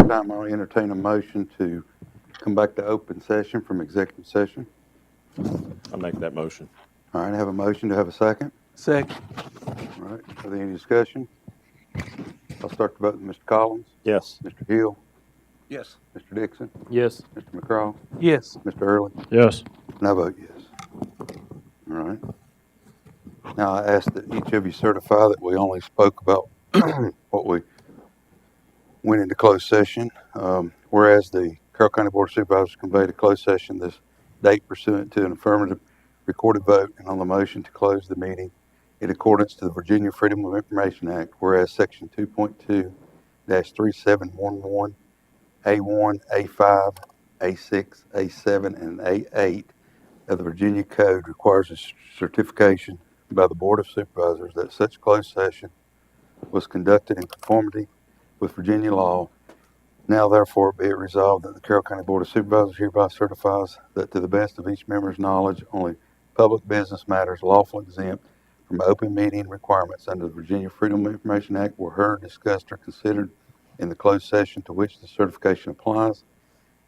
time, I'll entertain a motion to come back to open session from executive session. I'll make that motion. All right, I have a motion. To have a second? Second. All right, are there any discussion? I'll start the vote with Mr. Collins, Yes. Mr. Hill, Yes. Mr. Dixon, Yes. Mr. McCraw, Yes. Mr. Early, Yes. and I vote yes. All right. Now I ask that each of you certify that we only spoke about what we went into closed session. Whereas the Carroll County Board of Supervisors conveyed a closed session this date pursuant to an affirmative recorded vote and on the motion to close the meeting in accordance to the Virginia Freedom of Information Act, whereas Section 2.2-3711, A1, A5, A6, A7, and A8 of the Virginia Code requires a certification by the Board of Supervisors that such closed session was conducted in conformity with Virginia law. Now therefore be it resolved that the Carroll County Board of Supervisors hereby certifies that to the best of each member's knowledge, only public business matters lawfully exempt from open meeting requirements under the Virginia Freedom of Information Act were heard, discussed, or considered in the closed session to which the certification applies,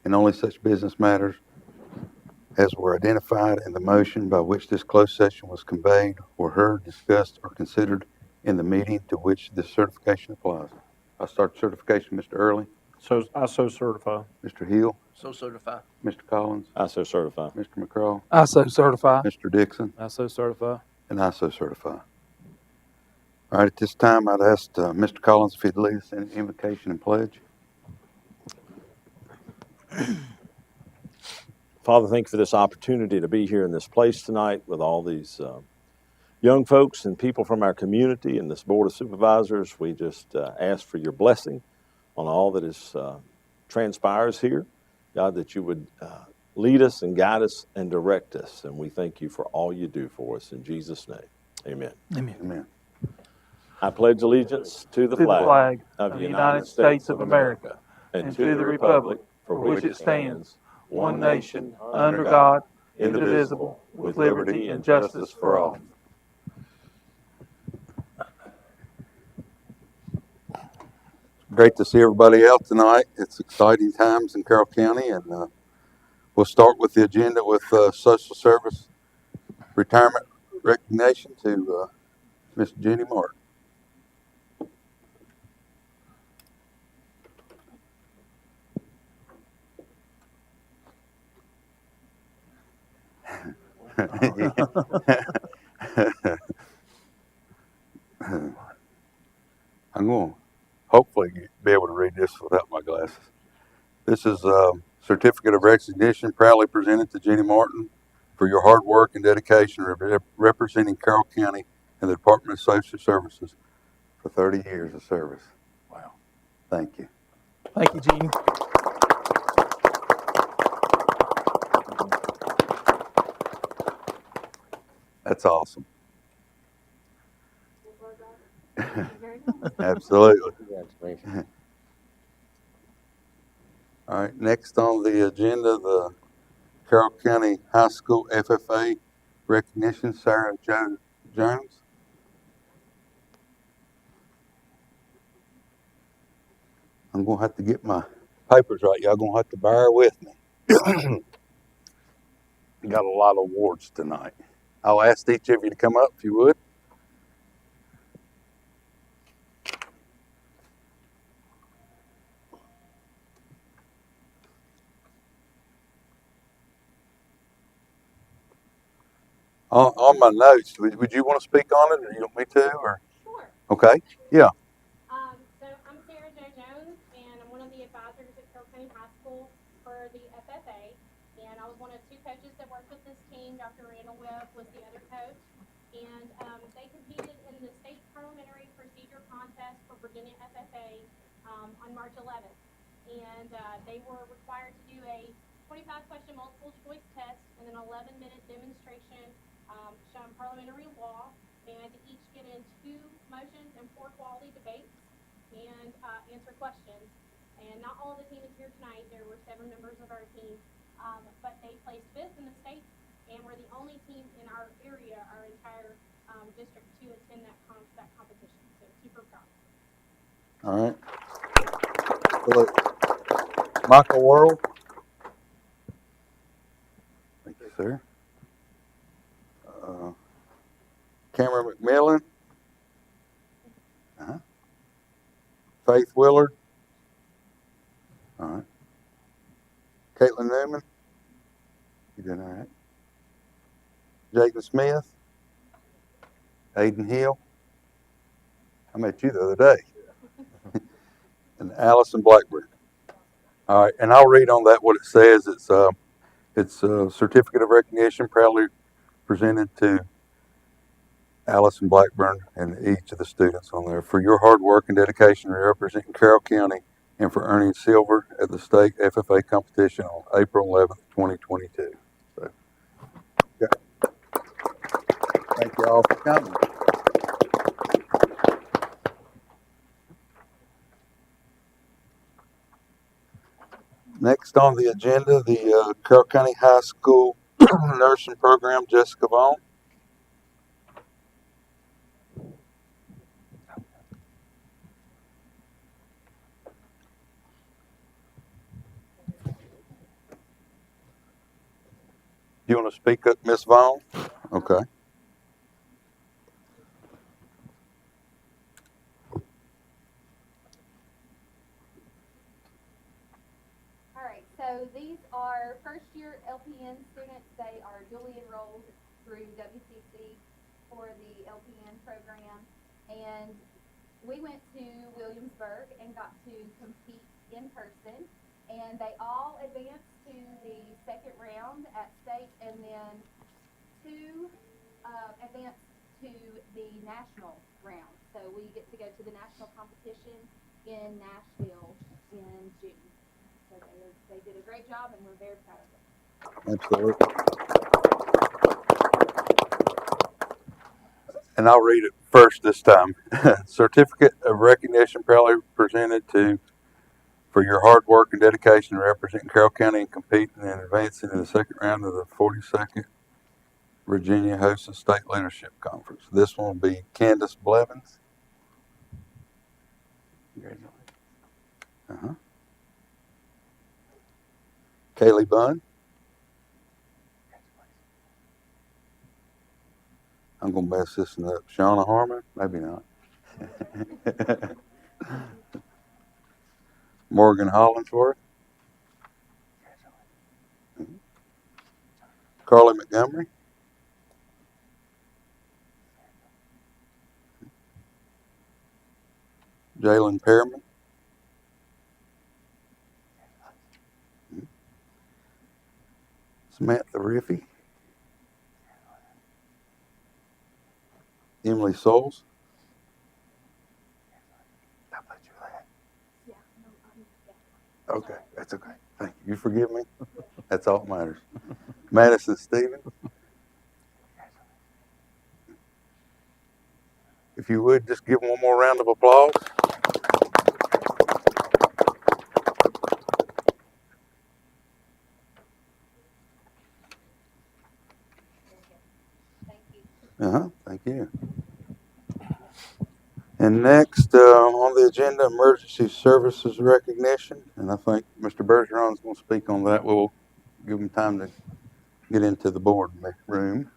and only such business matters as were identified in the motion by which this closed session was conveyed were heard, discussed, or considered in the meeting to which this certification applies. I start certification, Mr. Early, So I so certify. Mr. Hill, So certify. Mr. Collins, I so certify. Mr. McCraw, I so certify. Mr. Dixon, I so certify. and I so certify. All right, at this time, I'd ask Mr. Collins if he'd lead us in invocation and pledge. Father, thank you for this opportunity to be here in this place tonight with all these young folks and people from our community and this Board of Supervisors. We just ask for your blessing on all that is transpires here. God, that you would lead us and guide us and direct us. And we thank you for all you do for us. In Jesus' name, amen. Amen. Amen. I pledge allegiance to the flag of the United States of America and to the republic for which it stands, one nation, under God, indivisible, with liberty and justice for all. Great to see everybody out tonight. It's exciting times in Carroll County, and we'll start with the agenda with social service retirement recognition to Miss Jenny Martin. I'm going to hopefully be able to read this without my glasses. This is a certificate of recognition proudly presented to Jenny Martin for your hard work and dedication representing Carroll County and the Department of Social Services for 30 years of service. Wow. Thank you. Thank you, Gene. That's awesome. Absolutely. Congratulations. All right, next on the agenda, the Carroll County High School FFA recognition, Sarah Jones. I'm going to have to get my papers right. Y'all going to have to bear with me. Got a lot of awards tonight. I'll ask each of you to come up if you would. On my notes, would you want to speak on it, or you want me to? Or Sure. okay, yeah. So I'm Sarah Jo Jones, and I'm one of the advisors at Carroll County High School for the FFA. And I was one of two coaches that worked with this team. Dr. Randall Webb was the other coach. And they competed in the state parliamentary procedure contest for Virginia FFA on March 11th. And they were required to do a 25-question multiple choice test and an 11-minute demonstration showing parliamentary law. They had to each get in 2 motions and 4 quality debates and answer questions. And not all of the team is here tonight. There were 7 members of our team, but they placed 5th in the state, and we're the only team in our area, our entire district, to attend that competition. So super proud. All right. Michael Worrell. Thank you, sir. Cameron McMillan. Uh-huh. Faith Willard. All right. Caitlin Newman. You doing all right? Jaden Smith. Aiden Hill. I met you the other day. And Allison Blackburn. All right, and I'll read on that what it says. It's a certificate of recognition proudly presented to Allison Blackburn and each of the students on there for your hard work and dedication in representing Carroll County and for earning silver at the state FFA competition on April 11th, 2022. So, yeah. Thank you all for coming. Next on the agenda, the Carroll County High School nursing program, Jessica Vaughn. You want to speak up, Miss Vaughn? Okay. All right, so these are first-year LPN students. They are dually enrolled through WCC for the LPN program. And we went to Williamsburg and got to compete in person. And they all advanced to the second round at state, and then two advanced to the national round. So we get to go to the national competition in Nashville in June. So they did a great job, and we're very proud of them. Absolutely. And I'll read it first this time. Certificate of recognition proudly presented to for your hard work and dedication in representing Carroll County and competing and advancing in the second round of the 42nd Virginia Hosted State Leadership Conference. This one will be Candace Blevins. Congratulations. Uh-huh. Kaylee Bunn. I'm going to mess this one up. Shauna Harmon? Maybe not. Morgan Hollingsworth. Carly Montgomery. Jalen Pearman. Samantha Riffey. Emily Souls. Did I put you that? Yeah, no, Okay, that's okay. Thank you. You forgive me? That's all that matters. Madison Stevens. If you would, just give them one more round of applause. thank you. Uh-huh, thank you. And next on the agenda, emergency services recognition. And I think Mr. Bergeron's going to speak on that. We'll give him time to get into the board room.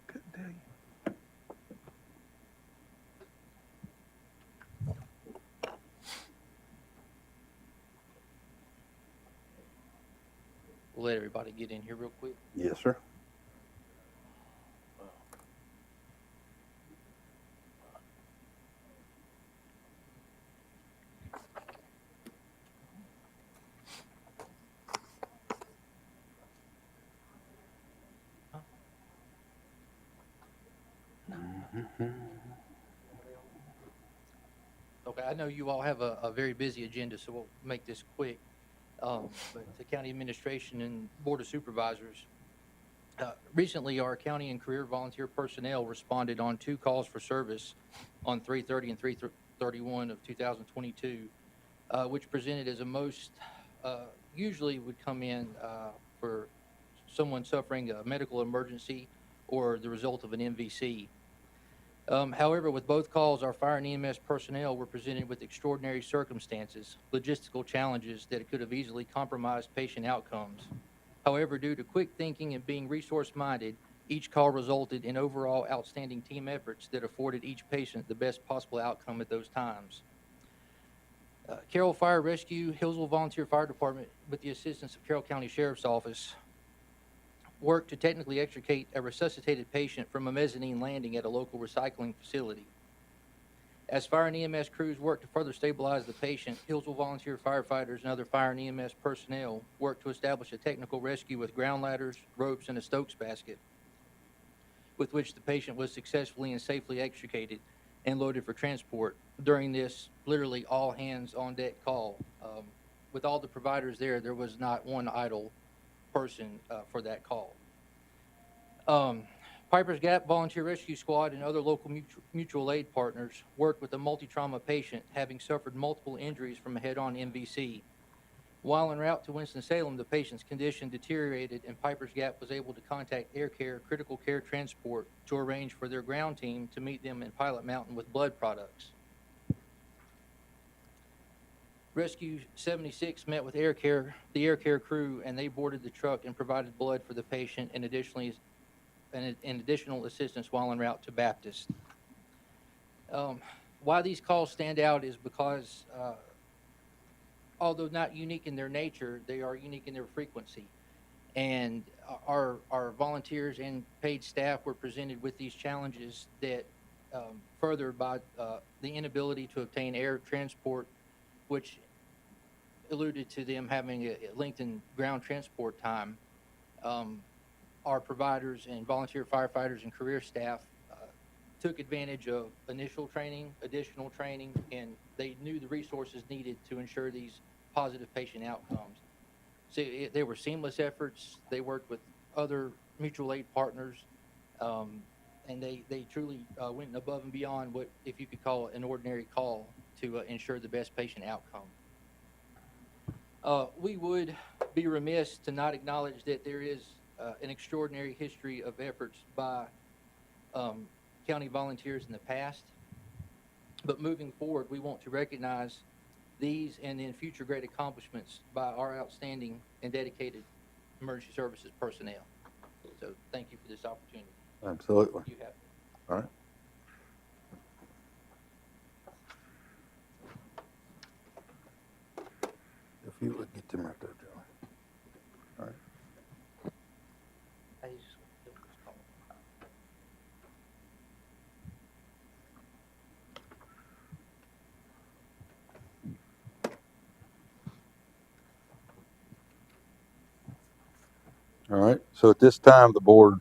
Couldn't tell you. We'll let everybody get in here real quick. Yes, sir. Okay, I know you all have a very busy agenda, so we'll make this quick. But the county administration and board of supervisors, recently our county and career volunteer personnel responded on 2 calls for service on 3/30 and 3/31 of 2022, which presented as a most, usually would come in for someone suffering a medical emergency or the result of an MVC. However, with both calls, our fire and EMS personnel were presented with extraordinary circumstances, logistical challenges that could have easily compromised patient outcomes. However, due to quick thinking and being resource minded, each call resulted in overall outstanding team efforts that afforded each patient the best possible outcome at those times. Carroll Fire Rescue, Hillsville Volunteer Fire Department, with the assistance of Carroll County Sheriff's Office, worked to technically extricate a resuscitated patient from a mezzanine landing at a local recycling facility. As fire and EMS crews worked to further stabilize the patient, Hillsville volunteer firefighters and other fire and EMS personnel worked to establish a technical rescue with ground ladders, ropes, and a Stokes basket, with which the patient was successfully and safely extricated and loaded for transport during this literally all hands on deck call. With all the providers there was not one idle person for that call. Piper's Gap Volunteer Rescue Squad and other local mutual aid partners worked with a multi-trauma patient having suffered multiple injuries from a head-on MVC. While en route to Winston-Salem, the patient's condition deteriorated and Piper's Gap was able to contact Air Care Critical Care Transport to arrange for their ground team to meet them in Pilot Mountain with blood products. Rescue 76 met with the Air Care crew, and they boarded the truck and provided blood for the patient and additional assistance while en route to Baptist. Why these calls stand out is because, although not unique in their nature, they are unique in their frequency. And our volunteers and paid staff were presented with these challenges that, furthered by the inability to obtain air transport, which alluded to them having a lengthened ground transport time. Our providers and volunteer firefighters and career staff took advantage of initial training, additional training, and they knew the resources needed to ensure these positive patient outcomes. So they were seamless efforts. They worked with other mutual aid partners, and they truly went above and beyond what, if you could call it, an ordinary call to ensure the best patient outcome. We would be remiss to not acknowledge that there is an extraordinary history of efforts by county volunteers in the past. But moving forward, we want to recognize these and then future great accomplishments by our outstanding and dedicated emergency services personnel. So thank you for this opportunity. Absolutely. You have it. All right. If you would get them right there, Joey. All right. I just feel this call. All right. So at this time, the board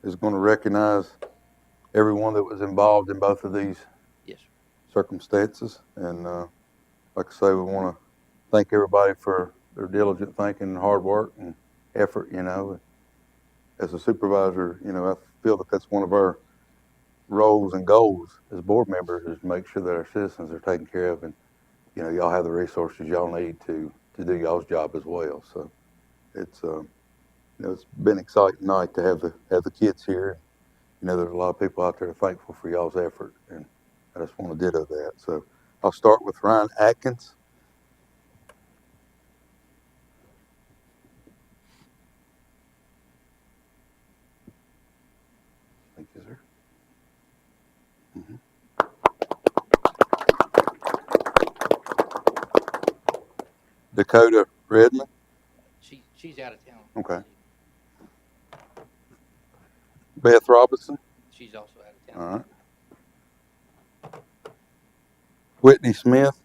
is going to recognize everyone that was involved in both of these Yes, sir. circumstances. And like I say, we want to thank everybody for their diligent thinking and hard work and effort. You know, as a supervisor, you know, I feel that that's one of our roles and goals as board members is to make sure that our citizens are taken care of, and you know, y'all have the resources y'all need to do y'all's job as well. So it's you know, it's been an exciting night to have the kids here. You know, there's a lot of people out there thankful for y'all's effort, and I just want to ditto that. So I'll start with Ryan Atkins. Thank you, sir. Mm-hmm. Dakota Redmond. She's out of town. Okay. Beth Robinson. She's also out of town. All right. Whitney Smith.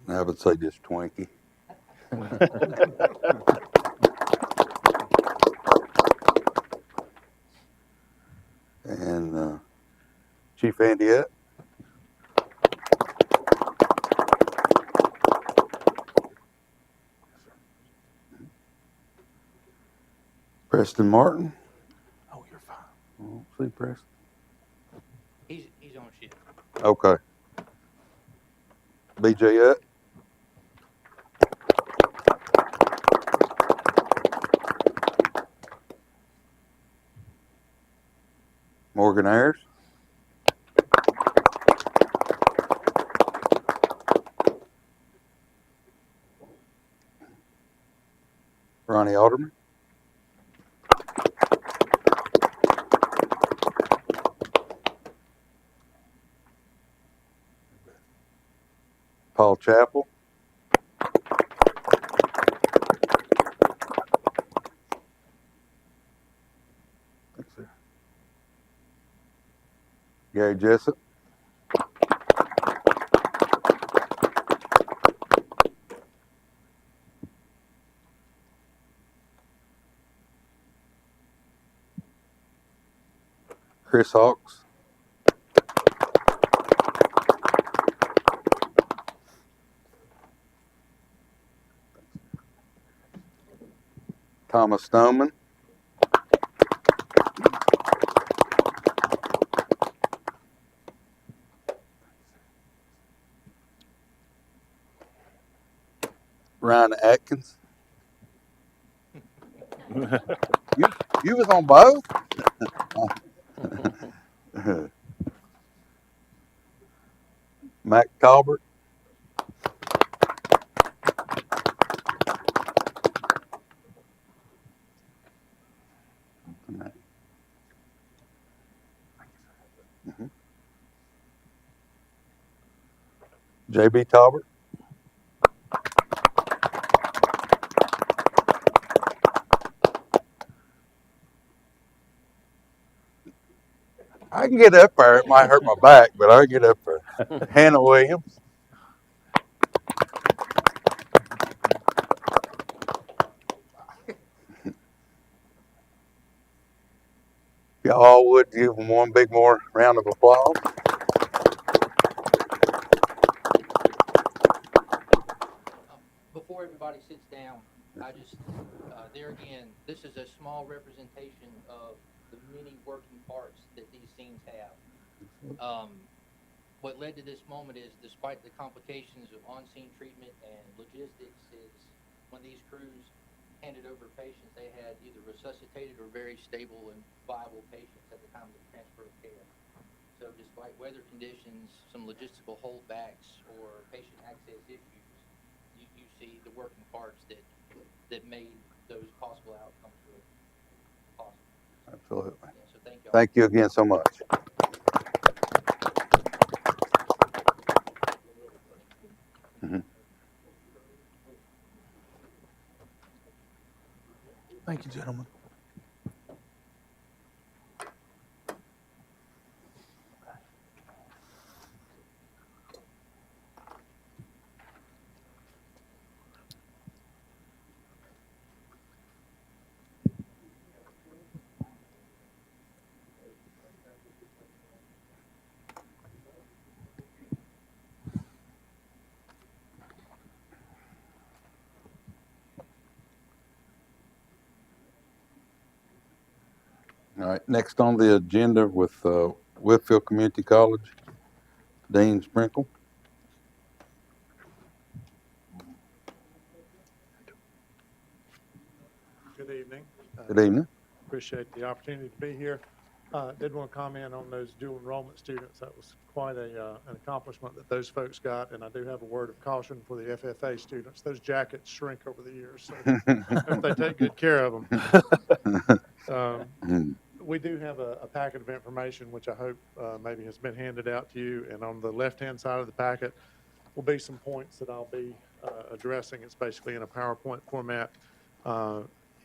I would say just Twinkie. and Chief Andiette. Preston Martin. Oh, you're fine. I don't see Preston. He's on shift. Okay. BJ Utt. Morgan Ayers. Ronnie Alderman. Paul Chappell. Gary Jessup. Chris Hawks. Thomas Stoneman. Ryan Atkins. You was on both? Mac Talbert. JB Talbert. I can get up there. It might hurt my back, but I can get up there. Hannah Williams. Y'all would give them one big more round of applause. Before everybody sits down, I just, there again, this is a small representation of the many working parts that these scenes have. What led to this moment is, despite the complications of on-scene treatment and logistics, is when these crews handed over patients, they had either resuscitated or very stable and viable patients at the time of the transfer of care. So despite weather conditions, some logistical holdbacks, or patient access issues, you see the working parts that made those possible outcomes really possible. Absolutely. Yeah, so thank you. Thank you again so much. Thank you, gentlemen. All right, next on the agenda with Whitfield Community College, Dean Sprinkle. Good evening. Good evening. Appreciate the opportunity to be here. Did want to comment on those dual enrollment students. That was quite an accomplishment that those folks got, and I do have a word of caution for the FFA students. Those jackets shrink over the years, so if they take good care of them. We do have a packet of information, which I hope maybe has been handed out to you, and on the left-hand side of the packet will be some points that I'll be addressing. It's basically in a PowerPoint format.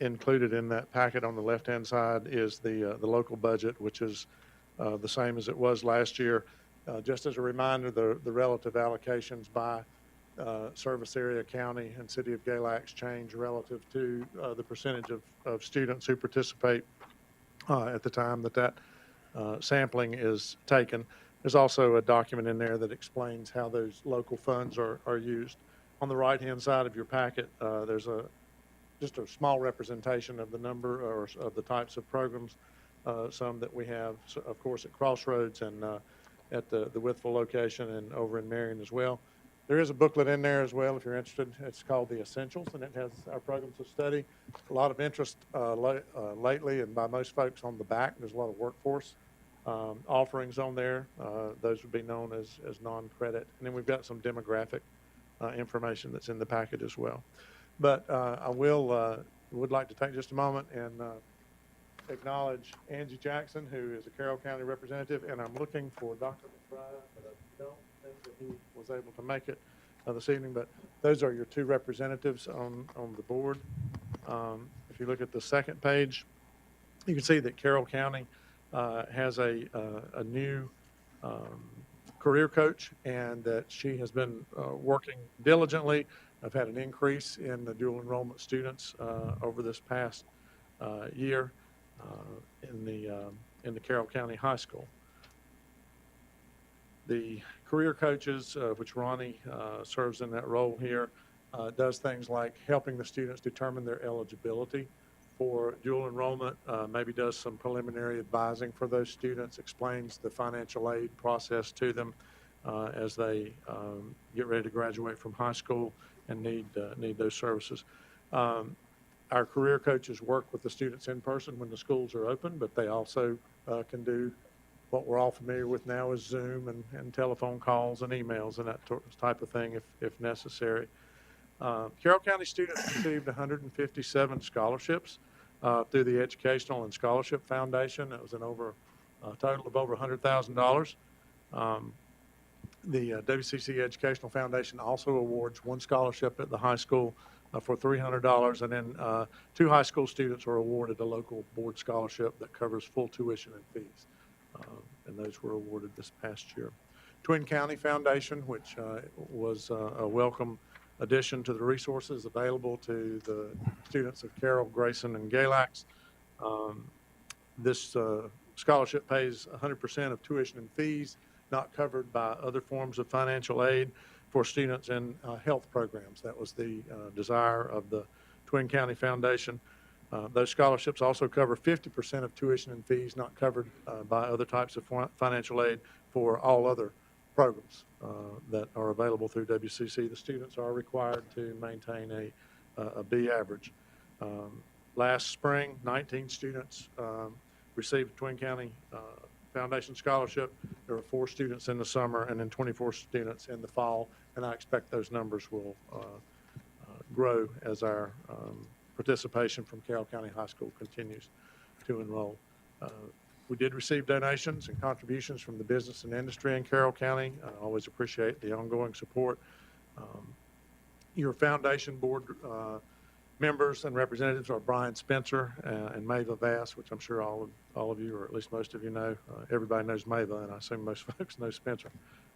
Included in that packet on the left-hand side is the local budget, which is the same as it was last year. Just as a reminder, the relative allocations by service area, county, and city of Galax change relative to the percentage of students who participate at the time that sampling is taken. There's also a document in there that explains how those local funds are used. On the right-hand side of your packet, there's just a small representation of the number or of the types of programs, some that we have, so of course, at Crossroads and at the Withville location and over in Marion as well. There is a booklet in there as well if you're interested. It's called The Essentials, and it has our programs of study. A lot of interest lately, and by most folks on the back, there's a lot of workforce offerings on there. Those would be known as non-credit. And then we've got some demographic information that's in the packet as well. But I would like to take just a moment and acknowledge Angie Jackson, who is a Carroll County representative, and I'm looking for Dr. McBride, but I don't think that he was able to make it this evening. But those are your two representatives on the board. If you look at the second page, you can see that Carroll County has a new career coach, and that she has been working diligently. I've had an increase in the dual enrollment students over this past year in the Carroll County High School. The career coaches, which Ronnie serves in that role here, does things like helping the students determine their eligibility for dual enrollment, maybe does some preliminary advising for those students, explains the financial aid process to them as they get ready to graduate from high school and need those services. Our career coaches work with the students in person when the schools are open, but they also can do what we're all familiar with now is Zoom and telephone calls and emails and that type of thing if necessary. Carroll County students received 157 scholarships through the Educational and Scholarship Foundation. That was a total of over $100,000. The WCC Educational Foundation also awards one scholarship at the high school for $300, and then 2 high school students are awarded a local board scholarship that covers full tuition and fees, and those were awarded this past year. Twin County Foundation, which was a welcome addition to the resources available to the students of Carroll, Grayson, and Galax. This scholarship pays 100% of tuition and fees not covered by other forms of financial aid for students in health programs. That was the desire of the Twin County Foundation. Those scholarships also cover 50% of tuition and fees not covered by other types of financial aid for all other programs that are available through WCC. The students are required to maintain a B average. Last spring, 19 students received a Twin County Foundation scholarship. There were 4 students in the summer and then 24 students in the fall, and I expect those numbers will grow as our participation from Carroll County High School continues to enroll. We did receive donations and contributions from the business and industry in Carroll County. I always appreciate the ongoing support. Your foundation board members and representatives are Brian Spencer and Mava Vass, which I'm sure all of you, or at least most of you know. Everybody knows Mava, and I assume most folks know Spencer,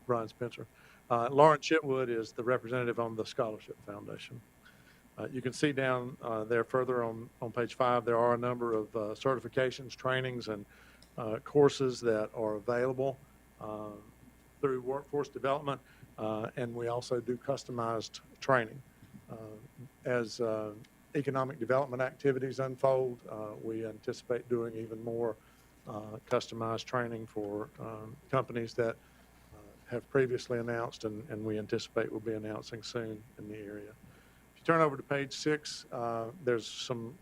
Brian Spencer. Lauren Chitwood is the representative on the Scholarship Foundation. You can see down there further on page 5, there are a number of certifications, trainings, and courses that are available through workforce development, and we also do customized training. As economic development activities unfold, we anticipate doing even more customized training for companies that have previously announced, and we anticipate will be announcing soon in the area. If you turn over to page 6, there's some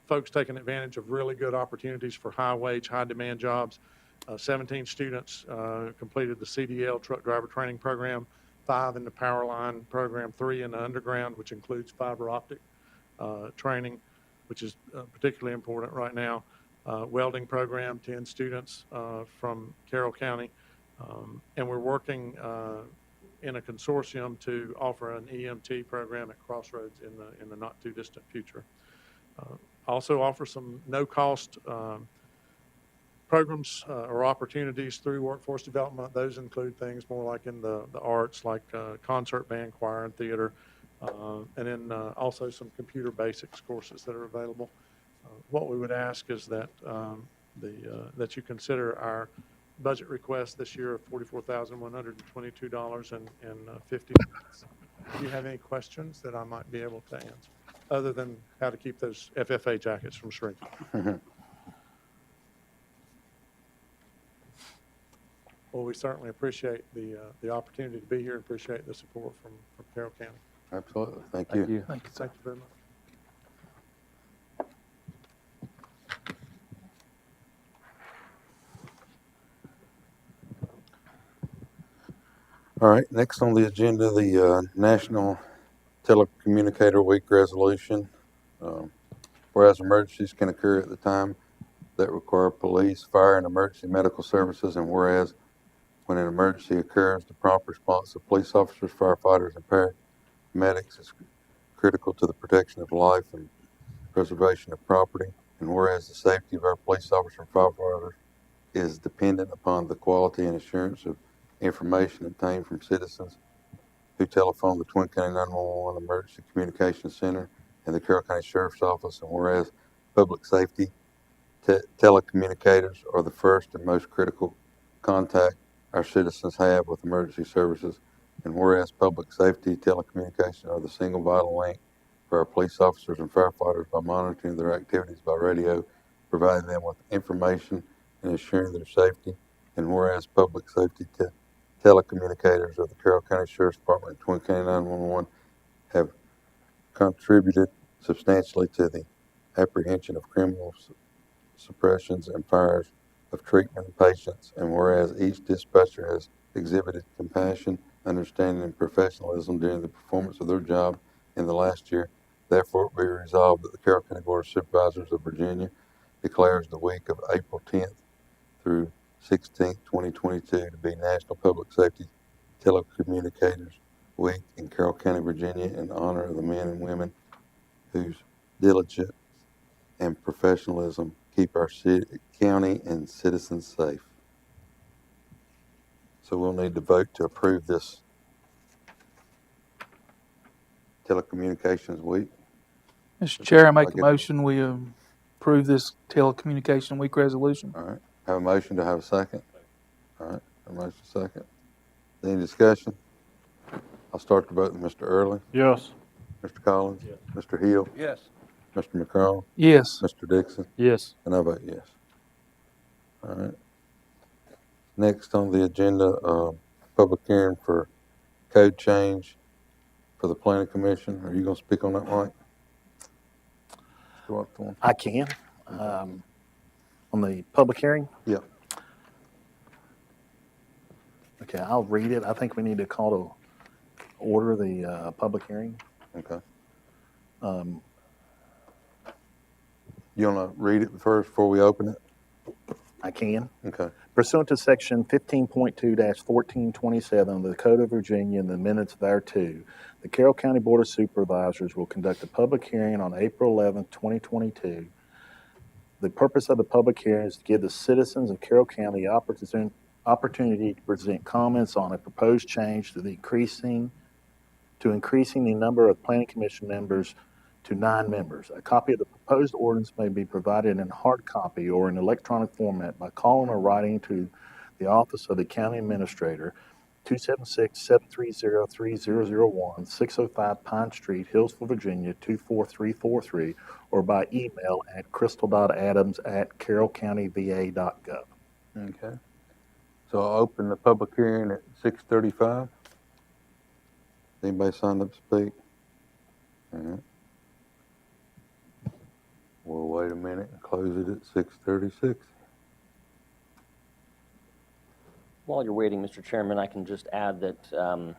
folks taking advantage of really good opportunities for high-wage, high-demand jobs. 17 students completed the CDL truck driver training program, 5 in the power line program, 3 in the underground, which includes fiber optic training, which is particularly important right now. Welding program, 10 students from Carroll County. And we're working in a consortium to offer an EMT program at Crossroads in the not too distant future. Also offer some no-cost programs or opportunities through workforce development. Those include things more like in the arts, like concert band, choir, and theater, and then also some computer basics courses that are available. What we would ask is that that you consider our budget request this year of $44,122.50. Do you have any questions that I might be able to answer, other than how to keep those FFA jackets from shrinking? Well, we certainly appreciate the opportunity to be here and appreciate the support from Carroll County. Absolutely. Thank you. Thank you very much. All right, next on the agenda, the National Telecommunicator Week resolution. Whereas emergencies can occur at the time that require police, fire, and emergency medical services, and whereas when an emergency occurs, the prompt response of police officers, firefighters, and paramedics is critical to the protection of life and preservation of property, and whereas the safety of our police officers and firefighters is dependent upon the quality and assurance of information obtained from citizens who telephone the Twin County 911 Emergency Communications Center and the Carroll County Sheriff's Office, and whereas public safety telecommunicators are the first and most critical contact our citizens have with emergency services, and whereas public safety telecommunications are the single vital link for our police officers and firefighters by monitoring their activities by radio, providing them with information and ensuring their safety, and whereas public safety telecommunicators of the Carroll County Sheriff's Department and Twin County 911 have contributed substantially to the apprehension of criminal suppressions and fires of treatment patients, and whereas each dispatcher has exhibited compassion, understanding, and professionalism during the performance of their job in the last year, therefore it be resolved that the Carroll County Board of Supervisors of Virginia declares the week of April 10th through 16th, 2022 to be National Public Safety Telecommunicators Week in Carroll County, Virginia, in honor of the men and women whose diligence and professionalism keep our county and citizens safe. So we'll need to vote to approve this Telecommunications Week. Mr. Chair, I make Like a it- motion, we approve this telecommunication week resolution. All right. Have a motion to have a second. All right. Have a motion second. Any discussion? I'll start the vote with Mr. Early, Yes. Mr. Collins, Mr. Hill, Yes. Mr. McCrone, Yes. Mr. Dixon, Yes. and I vote yes. All right. Next on the agenda, public hearing for code change for the planning commission. Are you going to speak on that, Mike? Mr. Watson? I can. On the public hearing? Yeah. Okay, I'll read it. I think we need to call to order the public hearing. Okay. Um, You want to read it first before we open it? I can. Okay. Pursuant to Section 15.2-1427 of the Code of Virginia and the minutes thereto, the Carroll County Board of Supervisors will conduct a public hearing on April 11th, 2022. The purpose of the public hearing is to give the citizens of Carroll County the opportunity to present comments on a proposed change to increasing the number of planning commission members to 9 members. A copy of the proposed ordinance may be provided in hard copy or in electronic format by calling or writing to the office of the county administrator, 276-730-3001, 605 Pine Street, Hillsville, Virginia, 24343, or by email at crystal.adams@carrollcountyva.gov. Okay. So I'll open the public hearing at 6:35. Anybody signed up to speak? All right. We'll wait a minute and close it at 6:36. While you're waiting, Mr. Chairman, I can just add that the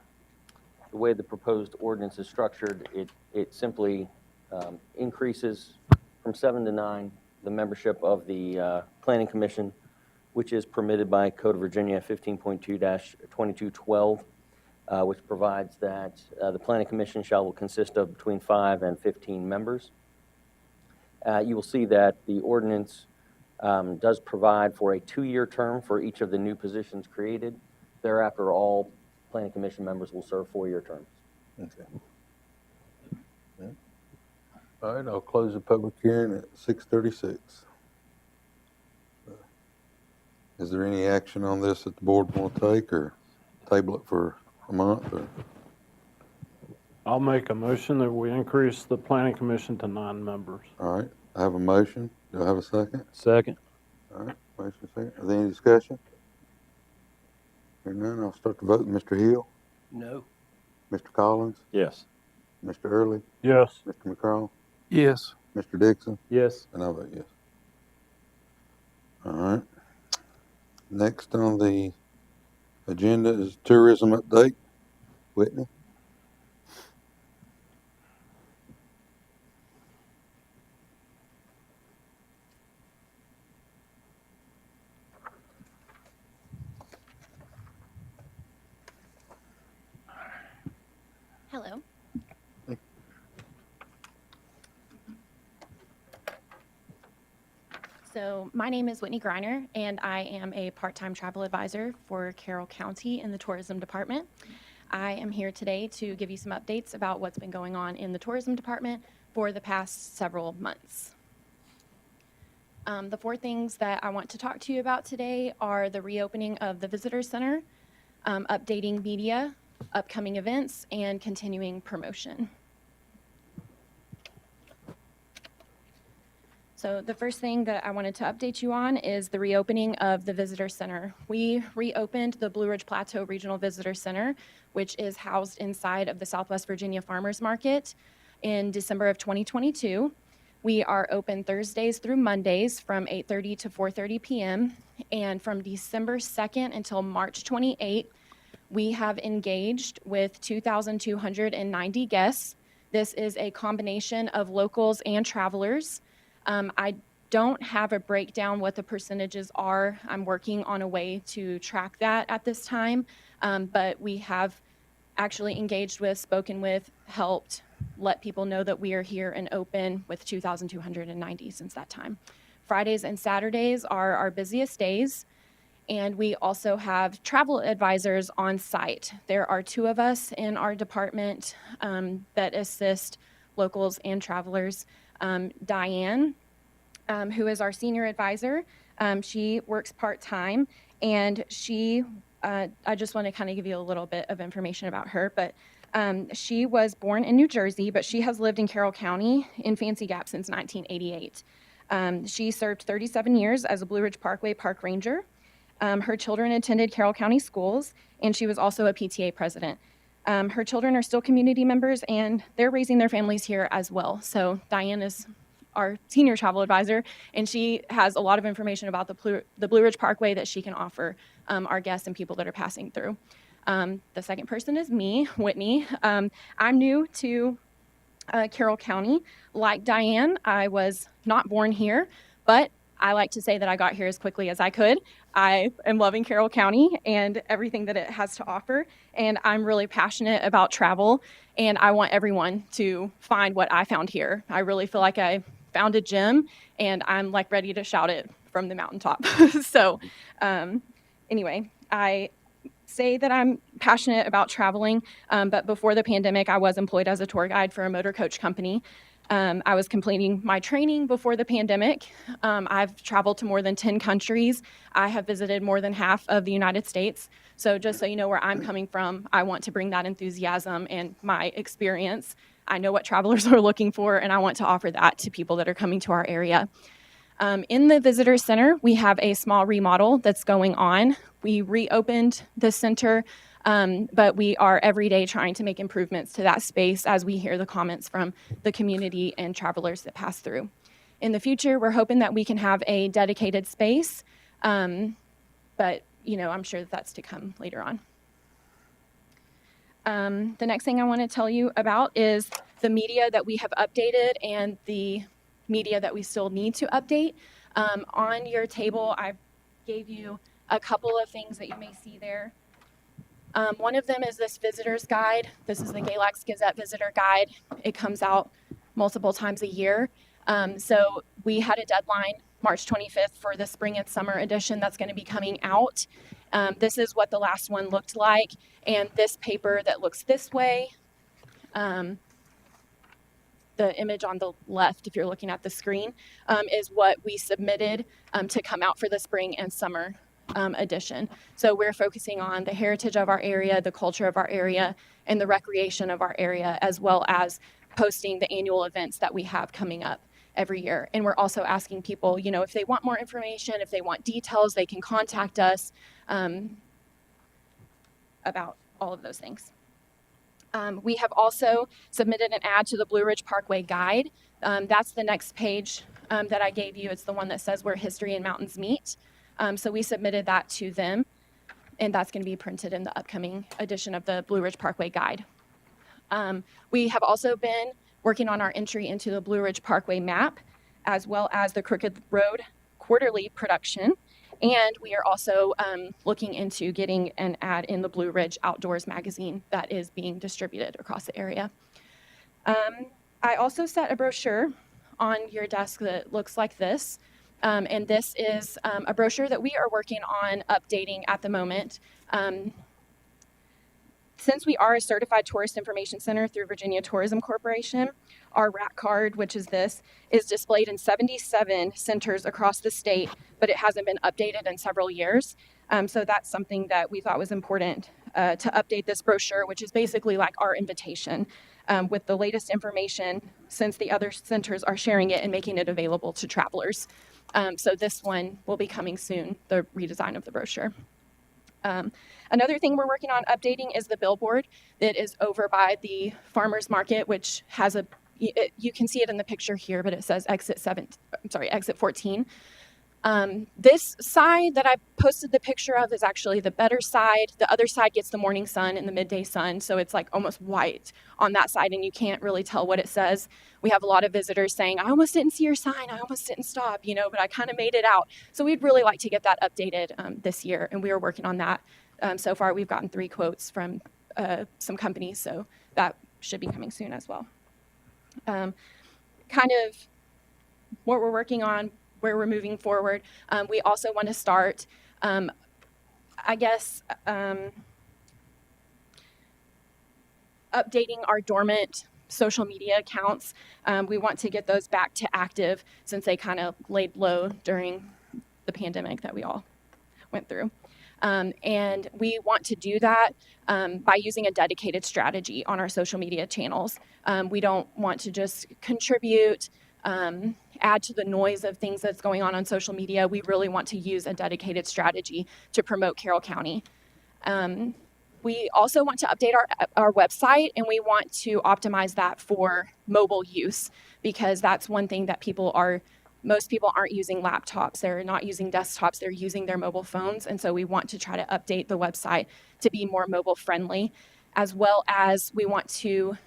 way the proposed ordinance is structured, it simply increases from 7 to 9 the membership of the Planning Commission, which is permitted by Code of Virginia 15.2-2212, which provides that the Planning Commission shall consist of between 5 and 15 members. You will see that the ordinance does provide for a 2-year term for each of the new positions created. Thereafter, all Planning Commission members will serve 4-year terms. Okay. Yeah. All right, I'll close the public hearing at 6:36. Is there any action on this that the board want to take, or table it for a month, or? I'll make a motion that we increase the planning commission to 9 members. All right, I have a motion. Do I have a second? Second. All right, motion second. Is there any discussion? Hearing none, I'll start the vote. Mr. Hill, No. Mr. Collins, Yes. Mr. Early, Yes. Mr. McCraw, Yes. Mr. Dixon, Yes. and I vote yes. All right. Next on the agenda is tourism update. Whitney? Hello. So my name is Whitney Griner, and I am a part-time travel advisor for Carroll County in the tourism department. I am here today to give you some updates about what's been going on in the tourism department for the past several months. The 4 things that I want to talk to you about today are the reopening of the visitor center, updating media, upcoming events, and continuing promotion. So the first thing that I wanted to update you on is the reopening of the visitor center. We reopened the Blue Ridge Plateau Regional Visitor Center, which is housed inside of the Southwest Virginia Farmers Market, in December of 2022. We are open Thursdays through Mondays from 8:30 to 4:30 p.m. And from December 2nd until March 28th, we have engaged with 2,290 guests. This is a combination of locals and travelers. I don't have a breakdown what the percentages are. I'm working on a way to track that at this time, but we have actually engaged with, spoken with, helped let people know that we are here and open with 2,290 since that time. Fridays and Saturdays are our busiest days, and we also have travel advisors on site. There are 2 of us in our department that assist locals and travelers. Diane, who is our senior advisor, she works part-time, and she, I just want to kind of give you a little bit of information about her, but she was born in New Jersey, but she has lived in Carroll County in Fancy Gap since 1988. She served 37 years as a Blue Ridge Parkway park ranger. Her children attended Carroll County schools, and she was also a PTA president. Her children are still community members, and they're raising their families here as well. So Diane is our senior travel advisor, and she has a lot of information about the Blue Ridge Parkway that she can offer our guests and people that are passing through. The second person is me, Whitney. I'm new to Carroll County. Like Diane, I was not born here, but I like to say that I got here as quickly as I could. I am loving Carroll County and everything that it has to offer, and I'm really passionate about travel, and I want everyone to find what I found here. I really feel like I found a gem, and I'm like ready to shout it from the mountaintop. So anyway, I say that I'm passionate about traveling, but before the pandemic, I was employed as a tour guide for a motor coach company. I was completing my training before the pandemic. I've traveled to more than 10 countries. I have visited more than half of the United States. So just so you know where I'm coming from, I want to bring that enthusiasm and my experience. I know what travelers are looking for, and I want to offer that to people that are coming to our area. In the visitor center, we have a small remodel that's going on. We reopened the center, but we are every day trying to make improvements to that space as we hear the comments from the community and travelers that pass through. In the future, we're hoping that we can have a dedicated space, but I'm sure that's to come later on. The next thing I want to tell you about is the media that we have updated and the media that we still need to update. On your table, I gave you a couple of things that you may see there. One of them is this visitor's guide. This is the Galax Gazette Visitor Guide. It comes out multiple times a year. So we had a deadline, March 25th, for the spring and summer edition that's going to be coming out. This is what the last one looked like. And this paper that looks this way, the image on the left, if you're looking at the screen, is what we submitted to come out for the spring and summer edition. So we're focusing on the heritage of our area, the culture of our area, and the recreation of our area, as well as posting the annual events that we have coming up every year. And we're also asking people, you know, if they want more information, if they want details, they can contact us about all of those things. We have also submitted an ad to the Blue Ridge Parkway Guide. That's the next page that I gave you. It's the one that says where history and mountains meet. So we submitted that to them, and that's going to be printed in the upcoming edition of the Blue Ridge Parkway Guide. We have also been working on our entry into the Blue Ridge Parkway map, as well as the Crooked Road quarterly production. And we are also looking into getting an ad in the Blue Ridge Outdoors magazine that is being distributed across the area. I also set a brochure on your desk that looks like this. And this is a brochure that we are working on updating at the moment. Since we are a certified tourist information center through Virginia Tourism Corporation, our RAT card, which is this, is displayed in 77 centers across the state, but it hasn't been updated in several years. So that's something that we thought was important to update this brochure, which is basically like our invitation with the latest information, since the other centers are sharing it and making it available to travelers. So this one will be coming soon, the redesign of the brochure. Another thing we're working on updating is the billboard that is over by the farmers market, which has you can see it in the picture here, but it says exit 14. This side that I posted the picture of is actually the better side. The other side gets the morning sun and the midday sun, so it's like almost white on that side, and you can't really tell what it says. We have a lot of visitors saying, I almost didn't see your sign, I almost didn't stop, you know, but I kind of made it out. So we'd really like to get that updated this year, and we are working on that. So far, we've gotten 3 quotes from some companies, so that should be coming soon as well. Kind of what we're working on, where we're moving forward. We also want to start, updating our dormant social media accounts. We want to get those back to active since they kind of laid low during the pandemic that we all went through. And we want to do that by using a dedicated strategy on our social media channels. We don't want to just contribute, add to the noise of things that's going on social media. We really want to use a dedicated strategy to promote Carroll County. We also want to update our website, and we want to optimize that for mobile use, because that's one thing that most people aren't using laptops. They're not using desktops. They're using their mobile phones. And so we want to try to update the website to be more mobile friendly, as well as we want to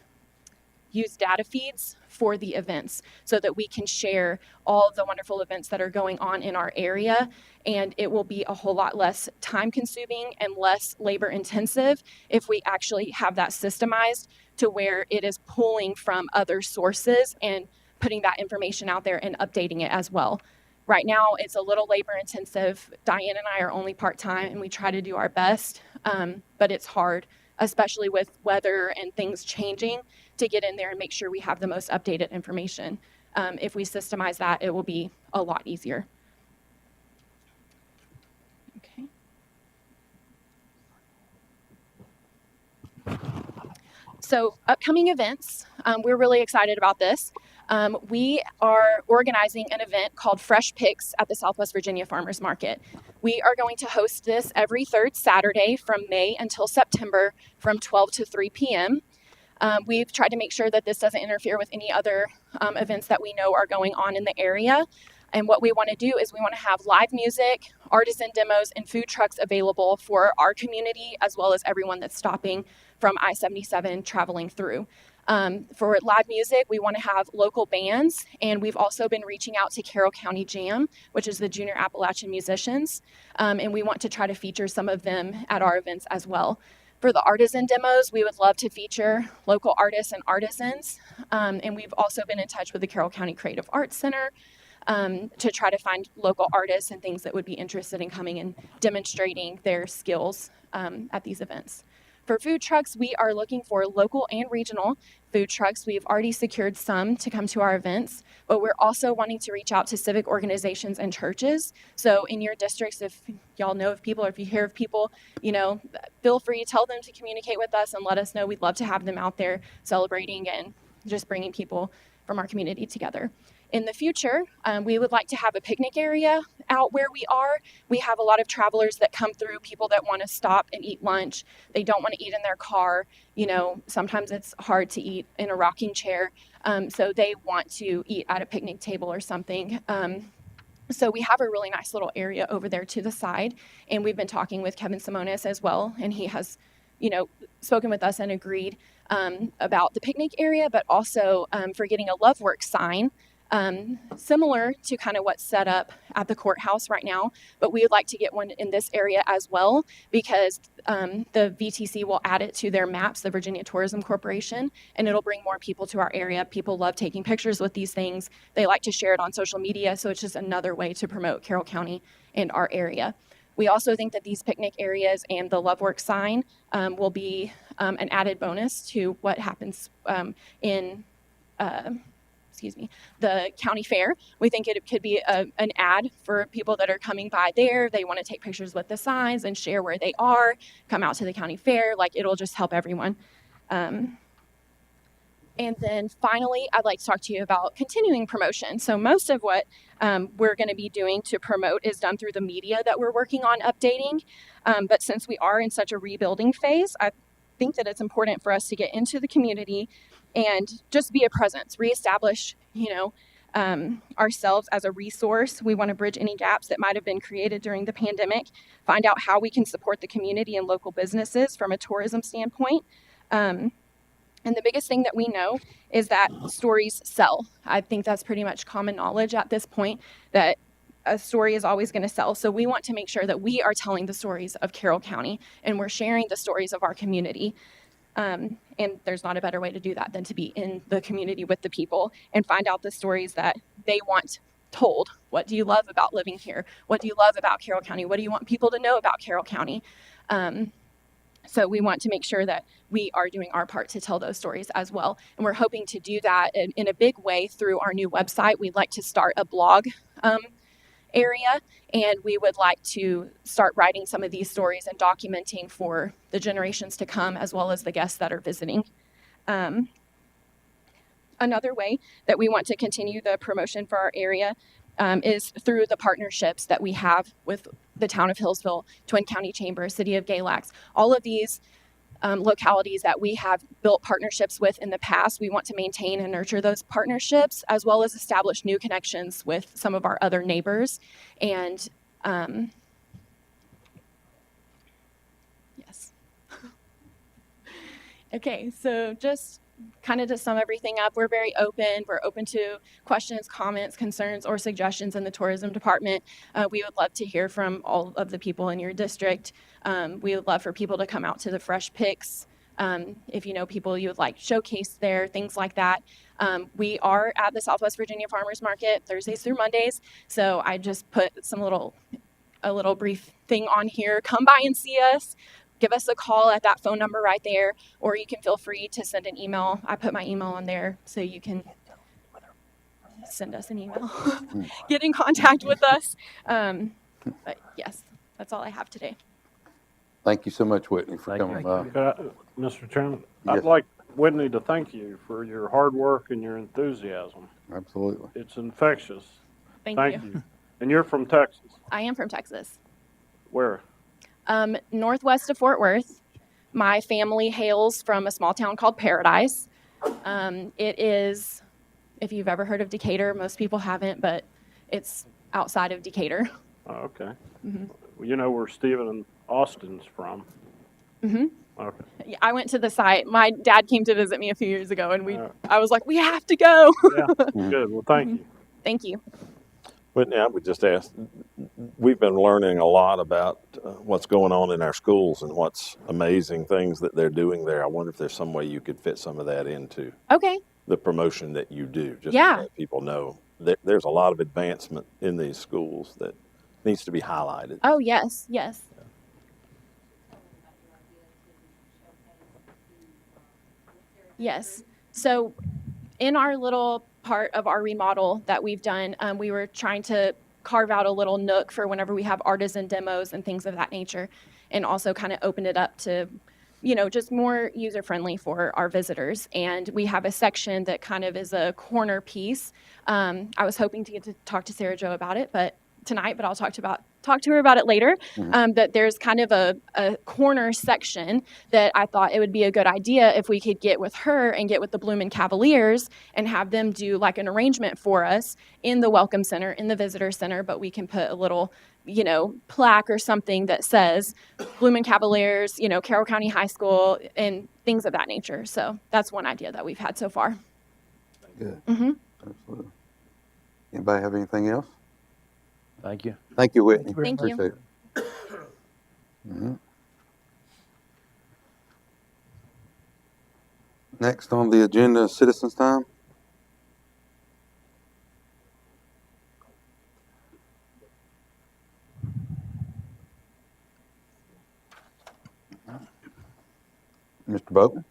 use data feeds for the events so that we can share all of the wonderful events that are going on in our area. And it will be a whole lot less time consuming and less labor intensive if we actually have that systemized to where it is pulling from other sources and putting that information out there and updating it as well. Right now, it's a little labor intensive. Diane and I are only part-time, and we try to do our best, but it's hard, especially with weather and things changing, to get in there and make sure we have the most updated information. If we systemize that, it will be a lot easier. Okay. So upcoming events, we're really excited about this. We are organizing an event called Fresh Picks at the Southwest Virginia Farmers Market. We are going to host this every third Saturday from May until September from 12 to 3 p.m. We've tried to make sure that this doesn't interfere with any other events that we know are going on in the area. And what we want to do is we want to have live music, artisan demos, and food trucks available for our community, as well as everyone that's stopping from I-77 traveling through. For live music, we want to have local bands, and we've also been reaching out to Carroll County Jam, which is the Junior Appalachian Musicians, and we want to try to feature some of them at our events as well. For the artisan demos, we would love to feature local artists and artisans, and we've also been in touch with the Carroll County Creative Arts Center to try to find local artists and things that would be interested in coming and demonstrating their skills at these events. For food trucks, we are looking for local and regional food trucks. We've already secured some to come to our events, but we're also wanting to reach out to civic organizations and churches. So in your districts, if y'all know of people or if you hear of people, feel free, tell them to communicate with us and let us know. We'd love to have them out there celebrating and just bringing people from our community together. In the future, we would like to have a picnic area out where we are. We have a lot of travelers that come through, people that want to stop and eat lunch. They don't want to eat in their car. Sometimes it's hard to eat in a rocking chair. So they want to eat at a picnic table or something. So we have a really nice little area over there to the side. And we've been talking with Kevin Simonis as well. And he has, spoken with us and agreed about the picnic area, but also for getting a Love Work sign. Similar to kind of what's set up at the courthouse right now, but we would like to get one in this area as well because the VTC will add it to their maps, the Virginia Tourism Corporation, and it'll bring more people to our area. People love taking pictures with these things. They like to share it on social media, so it's just another way to promote Carroll County and our area. We also think that these picnic areas and the Love Work sign will be an added bonus to what happens in the county fair. We think it could be an ad for people that are coming by there. They want to take pictures with the signs and share where they are, come out to the county fair. It'll just help everyone. And then finally, I'd like to talk to you about continuing promotion. So most of what we're going to be doing to promote is done through the media that we're working on updating. But since we are in such a rebuilding phase, I think that it's important for us to get into the community and just be a presence, reestablish, ourselves as a resource. We want to bridge any gaps that might have been created during the pandemic, find out how we can support the community and local businesses from a tourism standpoint. And the biggest thing that we know is that stories sell. I think that's pretty much common knowledge at this point, that a story is always going to sell. So we want to make sure that we are telling the stories of Carroll County and we're sharing the stories of our community. And there's not a better way to do that than to be in the community with the people and find out the stories that they want told. What do you love about living here? What do you love about Carroll County? What do you want people to know about Carroll County? So we want to make sure that we are doing our part to tell those stories as well. And we're hoping to do that in a big way through our new website. We'd like to start a blog area, and we would like to start writing some of these stories and documenting for the generations to come as well as the guests that are visiting. Another way that we want to continue the promotion for our area is through the partnerships that we have with the town of Hillsville, Twin County Chamber, City of Galax, all of these localities that we have built partnerships with in the past. We want to maintain and nurture those partnerships as well as establish new connections with some of our other neighbors. And yes. Okay, so just kind of to sum everything up, we're very open. We're open to questions, comments, concerns, or suggestions in the tourism department. We would love to hear from all of the people in your district. We would love for people to come out to the fresh picks. If you know people you would like showcased there, things like that. We are at the Southwest Virginia Farmers Market Thursdays through Mondays. So I just put a little brief thing on here. Come by and see us. Give us a call at that phone number right there, or you can feel free to send an email. I put my email on there so you can send us an email, get in contact with us. But yes, that's all I have today. Thank you so much, Whitney, for coming by. Mr. Chairman, Yes. I'd like Whitney to thank you for your hard work and your enthusiasm. Absolutely. It's infectious. Thank you. And you're from Texas. I am from Texas. Where? Northwest of Fort Worth. My family hails from a small town called Paradise. It is, if you've ever heard of Decatur, most people haven't, but it's outside of Decatur. Oh, okay. Mm-hmm. Well, you know where Stephen and Austin's from. Mm-hmm. Okay. Yeah, I went to the site. My dad came to visit me a few years ago, and I was like, we have to go. Yeah, good. Well, thank you. Thank you. Whitney, I would just ask, we've been learning a lot about what's going on in our schools and what's amazing things that they're doing there. I wonder if there's some way you could fit some of that into Okay. the promotion that you do, just Yeah. to let people know that there's a lot of advancement in these schools that needs to be highlighted. Oh, yes, yes. Yes. So in our little part of our remodel that we've done, we were trying to carve out a little nook for whenever we have artisan demos and things of that nature, and also kind of open it up to, just more user friendly for our visitors. And we have a section that kind of is a corner piece. I was hoping to get to talk to Sarah Jo about it, but I'll talk to her about it later. That there's kind of a corner section that I thought it would be a good idea if we could get with her and get with the Bloomin' Cavaliers and have them do like an arrangement for us in the Welcome Center, in the Visitor Center, but we can put a little, plaque or something that says Bloomin' Cavaliers, Carroll County High School, and things of that nature. So that's one idea that we've had so far. Good. Mm-hmm. Absolutely. Anybody have anything else? Thank you. Thank you, Whitney. Thank you. Appreciate it. Mhm. Next on the agenda, citizens' time. Mr. Bowden.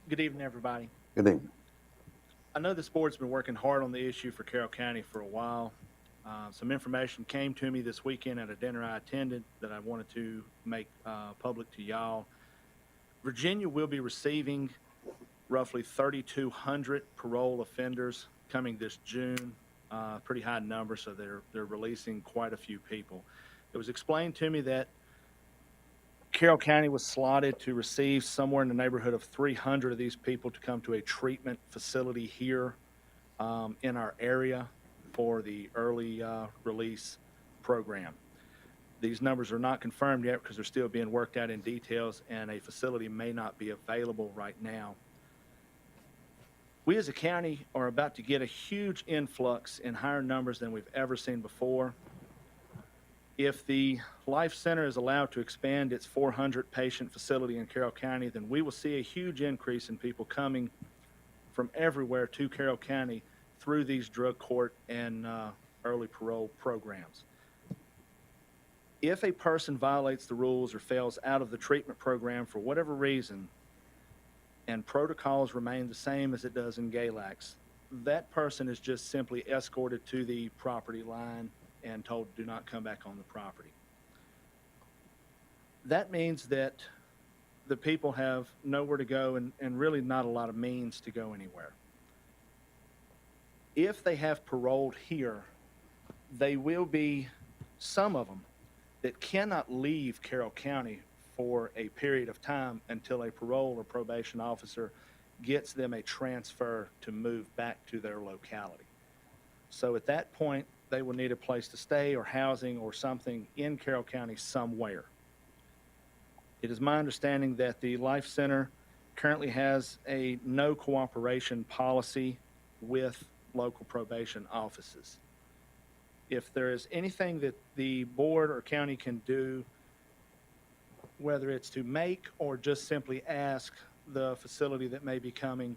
Good evening, everybody. Good evening. I know this board's been working hard on the issue for Carroll County for a while. Some information came to me this weekend at a dinner I attended that I wanted to make public to y'all. Virginia will be receiving roughly 3,200 parole offenders coming this June. Pretty high number, so they're releasing quite a few people. It was explained to me that Carroll County was slotted to receive somewhere in the neighborhood of 300 of these people to come to a treatment facility here in our area for the early release program. These numbers are not confirmed yet because they're still being worked out in details, and a facility may not be available right now. We as a county are about to get a huge influx in higher numbers than we've ever seen before. If the Life Center is allowed to expand its 400 patient facility in Carroll County, then we will see a huge increase in people coming from everywhere to Carroll County through these drug court and early parole programs. If a person violates the rules or fails out of the treatment program for whatever reason, and protocols remain the same as it does in GALAX, that person is just simply escorted to the property line and told do not come back on the property. That means that the people have nowhere to go and really not a lot of means to go anywhere. If they have paroled here, they will be, some of them, that cannot leave Carroll County for a period of time until a parole or probation officer gets them a transfer to move back to their locality. So at that point, they will need a place to stay or housing or something in Carroll County somewhere. It is my understanding that the Life Center currently has a no cooperation policy with local probation offices. If there is anything that the board or county can do, whether it's to make or just simply ask the facility that may be coming,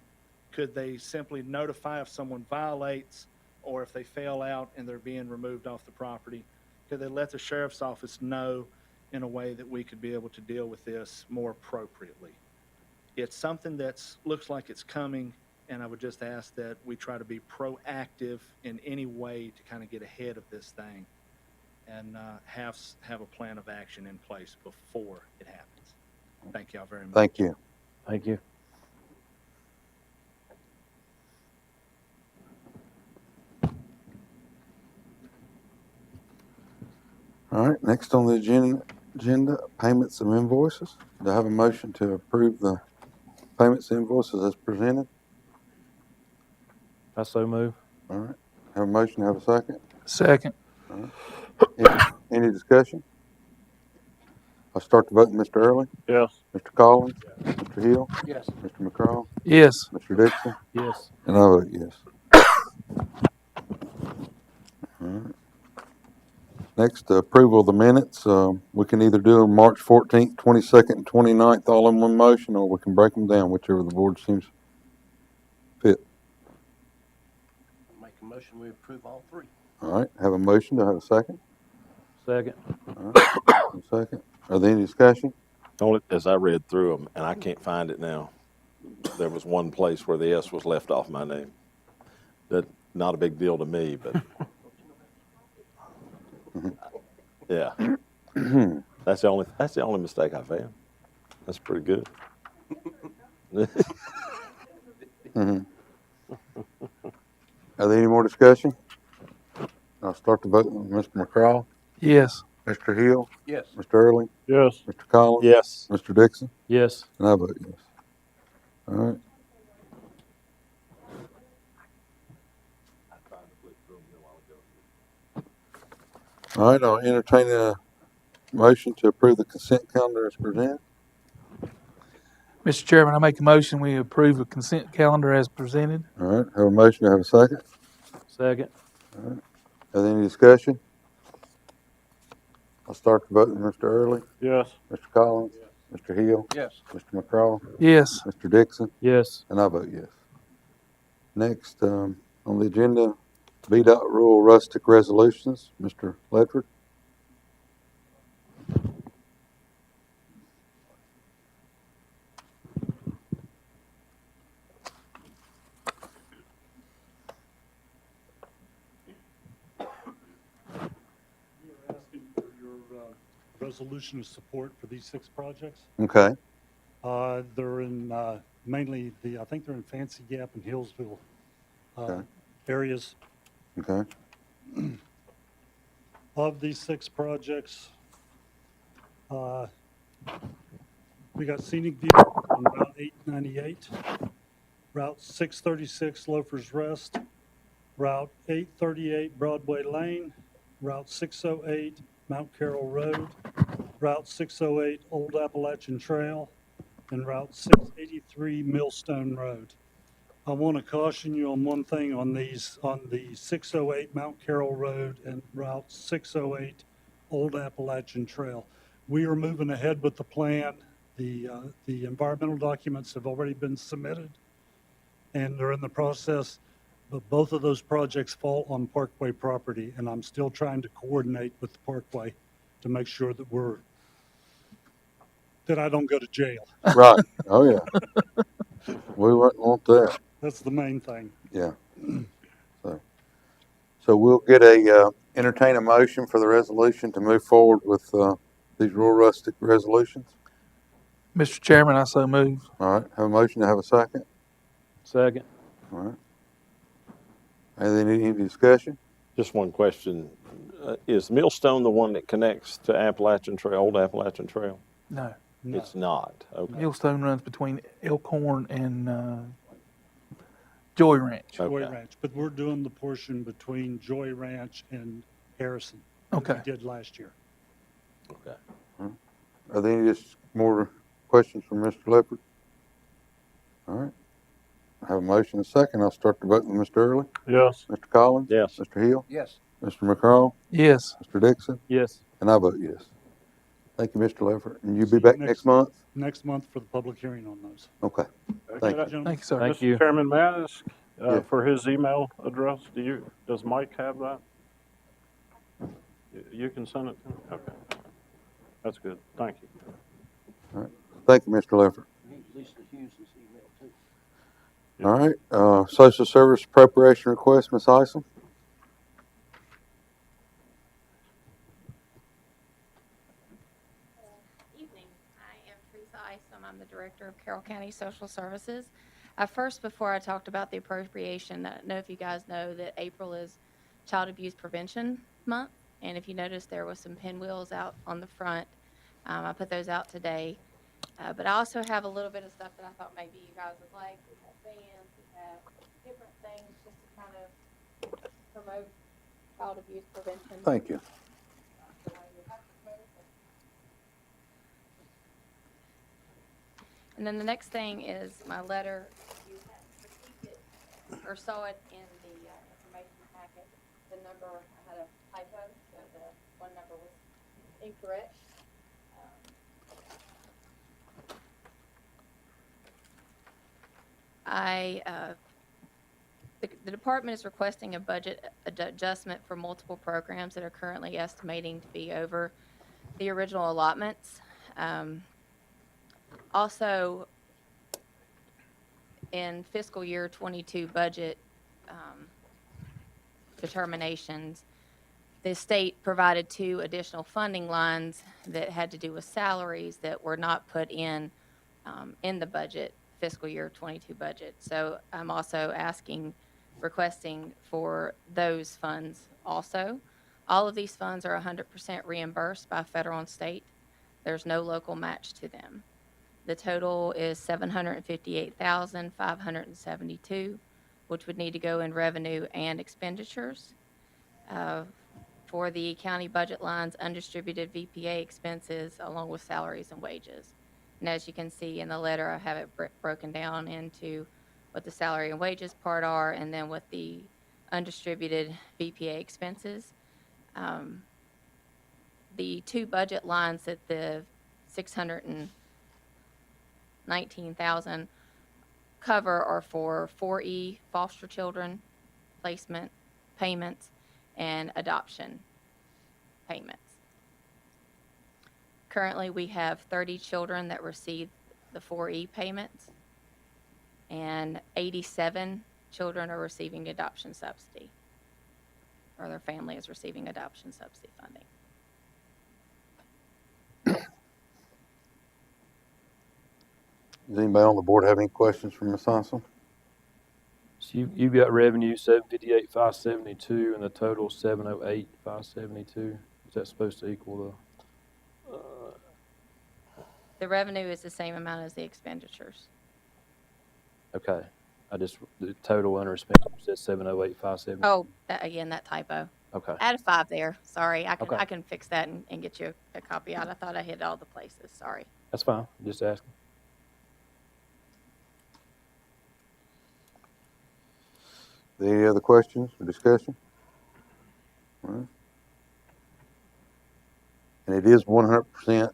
could they simply notify if someone violates or if they fail out and they're being removed off the property? Could they let the sheriff's office know in a way that we could be able to deal with this more appropriately? It's something that looks like it's coming, and I would just ask that we try to be proactive in any way to kind of get ahead of this thing and have a plan of action in place before it happens. Thank y'all very much. Thank you. Thank you. All right, next on the agenda, payments of invoices. Do I have a motion to approve the payments and invoices as presented? I so move. All right, have a motion, have a second? Second. All right. Any discussion? I'll start the vote with Mr. Early, Yes. Mr. Collins, Mr. Hill, Yes. Mr. McCraw, Yes. Mr. Dixon, Yes. and I vote yes. All right. Next, approval of the minutes. We can either do them March 14th, 22nd, and 29th all in one motion, or we can break them down, whichever the board seems fit. Make a motion, we approve all three. All right, have a motion. Do I have a second? Second. All right, second. Are there any discussion? Only as I read through them, and I can't find it now, there was one place where the S was left off my name. That, not a big deal to me, but yeah, that's the only mistake I found. That's pretty good. Mhm. Are there any more discussion? I'll start the vote with Mr. McCraw, Yes. Mr. Hill, Yes. Mr. Early, Yes. Mr. Collins, Yes. Mr. Dixon, Yes. and I vote yes. All right. All right, I'll entertain a motion to approve the consent calendar as presented. Mr. Chairman, I make a motion, we approve the consent calendar as presented. All right, have a motion, have a second. Second. Are there any discussion? I'll start the vote with Mr. Early, Yes. Mr. Collins, Mr. Hill, Yes. Mr. McCraw, Yes. Mr. Dixon, Yes. and I vote yes. Next, on the agenda, VDOT rural rustic resolutions, Mr. Ledford. You're asking for your resolution of support for these 6 projects. Okay, They're in mainly I think they're in Fancy Gap and Hillsville Okay. areas. okay, Of these 6 projects, we got Scenic View on Route 898, Route 636 Loafers Rest, Route 838 Broadway Lane, Route 608 Mount Carroll Road, Route 608 Old Appalachian Trail, and Route 683 Millstone Road. I want to caution you on one thing on these, on the 608 Mount Carroll Road and Route 608 Old Appalachian Trail. We are moving ahead with the plan. The environmental documents have already been submitted, and they're in the process, but both of those projects fall on Parkway property, and I'm still trying to coordinate with the Parkway to make sure that I don't go to jail. right, oh yeah. We wouldn't want that, That's the main thing. yeah. So we'll entertain a motion for the resolution to move forward with, these rural rustic resolutions. Mr. Chairman, I so move. All right, have a motion to have a second. Second. All right. Are there any discussion? Just one question. Is Millstone the one that connects to Appalachian Trail, Old Appalachian Trail? No. No. It's not. Okay. Millstone runs between Elkhorn and Joy Ranch. Joy Okay. Ranch, but we're doing the portion between Joy Ranch and Harrison. that Okay. We did last year. Okay. Are there any just more questions from Mr. Leopard? All right. I have a motion and a second. I'll start the vote with Mr. Early, Yes. Mr. Collins, Yes. Mr. Hill, Yes. Mr. McCraw, Yes. Mr. Dixon, Yes. and I vote yes. Thank you, Mr. Leopard. And you'll See be you back next- next month? Next month for the public hearing on those. Okay. Thank you. Gentlemen. Thank you, sir. Thank you. Mr. Chairman, may I ask Yeah. for his email address? Does Mike have that? You can send it to me? Okay. That's good. Thank you. Thank you, Mr. Leopard. All right, social service appropriation request, Ms. Isom? Evening. I am Teresa Isom. I'm the Director of Carroll County Social Services. First, before I talked about the appropriation, I don't know if you guys know that April is Child Abuse Prevention Month. And if you notice, there was some pinwheels out on the front. I put those out today. But I also have a little bit of stuff that I thought maybe you guys would like. We have fans, we have different things just to kind of promote child abuse prevention. Thank you. And then the next thing is my letter. You hadn't received it or saw it in the information packet. The number, I had a typo, so the one number was incorrect. The department is requesting a budget adjustment for multiple programs that are currently estimating to be over the original allotments. Also, in fiscal year 22 budget determinations, the state provided 2 additional funding lines that had to do with salaries that were not put in the budget, fiscal year 22 budget. So I'm also requesting for those funds also. All of these funds are 100% reimbursed by federal and state. There's no local match to them. The total is $758,572, which would need to go in revenue and expenditures. For the county budget lines, undistributed VPA expenses, along with salaries and wages. And as you can see in the letter, I have it broken down into what the salary and wages part are, and then what the undistributed VPA expenses. The 2 budget lines that the $619,000 cover are for 4E foster children placement payments and adoption payments. Currently, we have 30 children that receive the 4E payments, and 87 children are receiving adoption subsidy, or their family is receiving adoption subsidy funding. Does anybody on the board have any questions for Ms. Hansel? So you've got revenue 758,572 and the total 708,572. Is that supposed to equal The revenue is the same amount as the expenditures. okay. The total under expenditures says 708,572. Oh, again, that typo. Okay. Add a 5 there. Sorry, I Okay. can fix that and get you a copy out. I thought I hit all the places. Sorry. That's fine. Just asking. Any other questions or discussion? All right. And it is 100%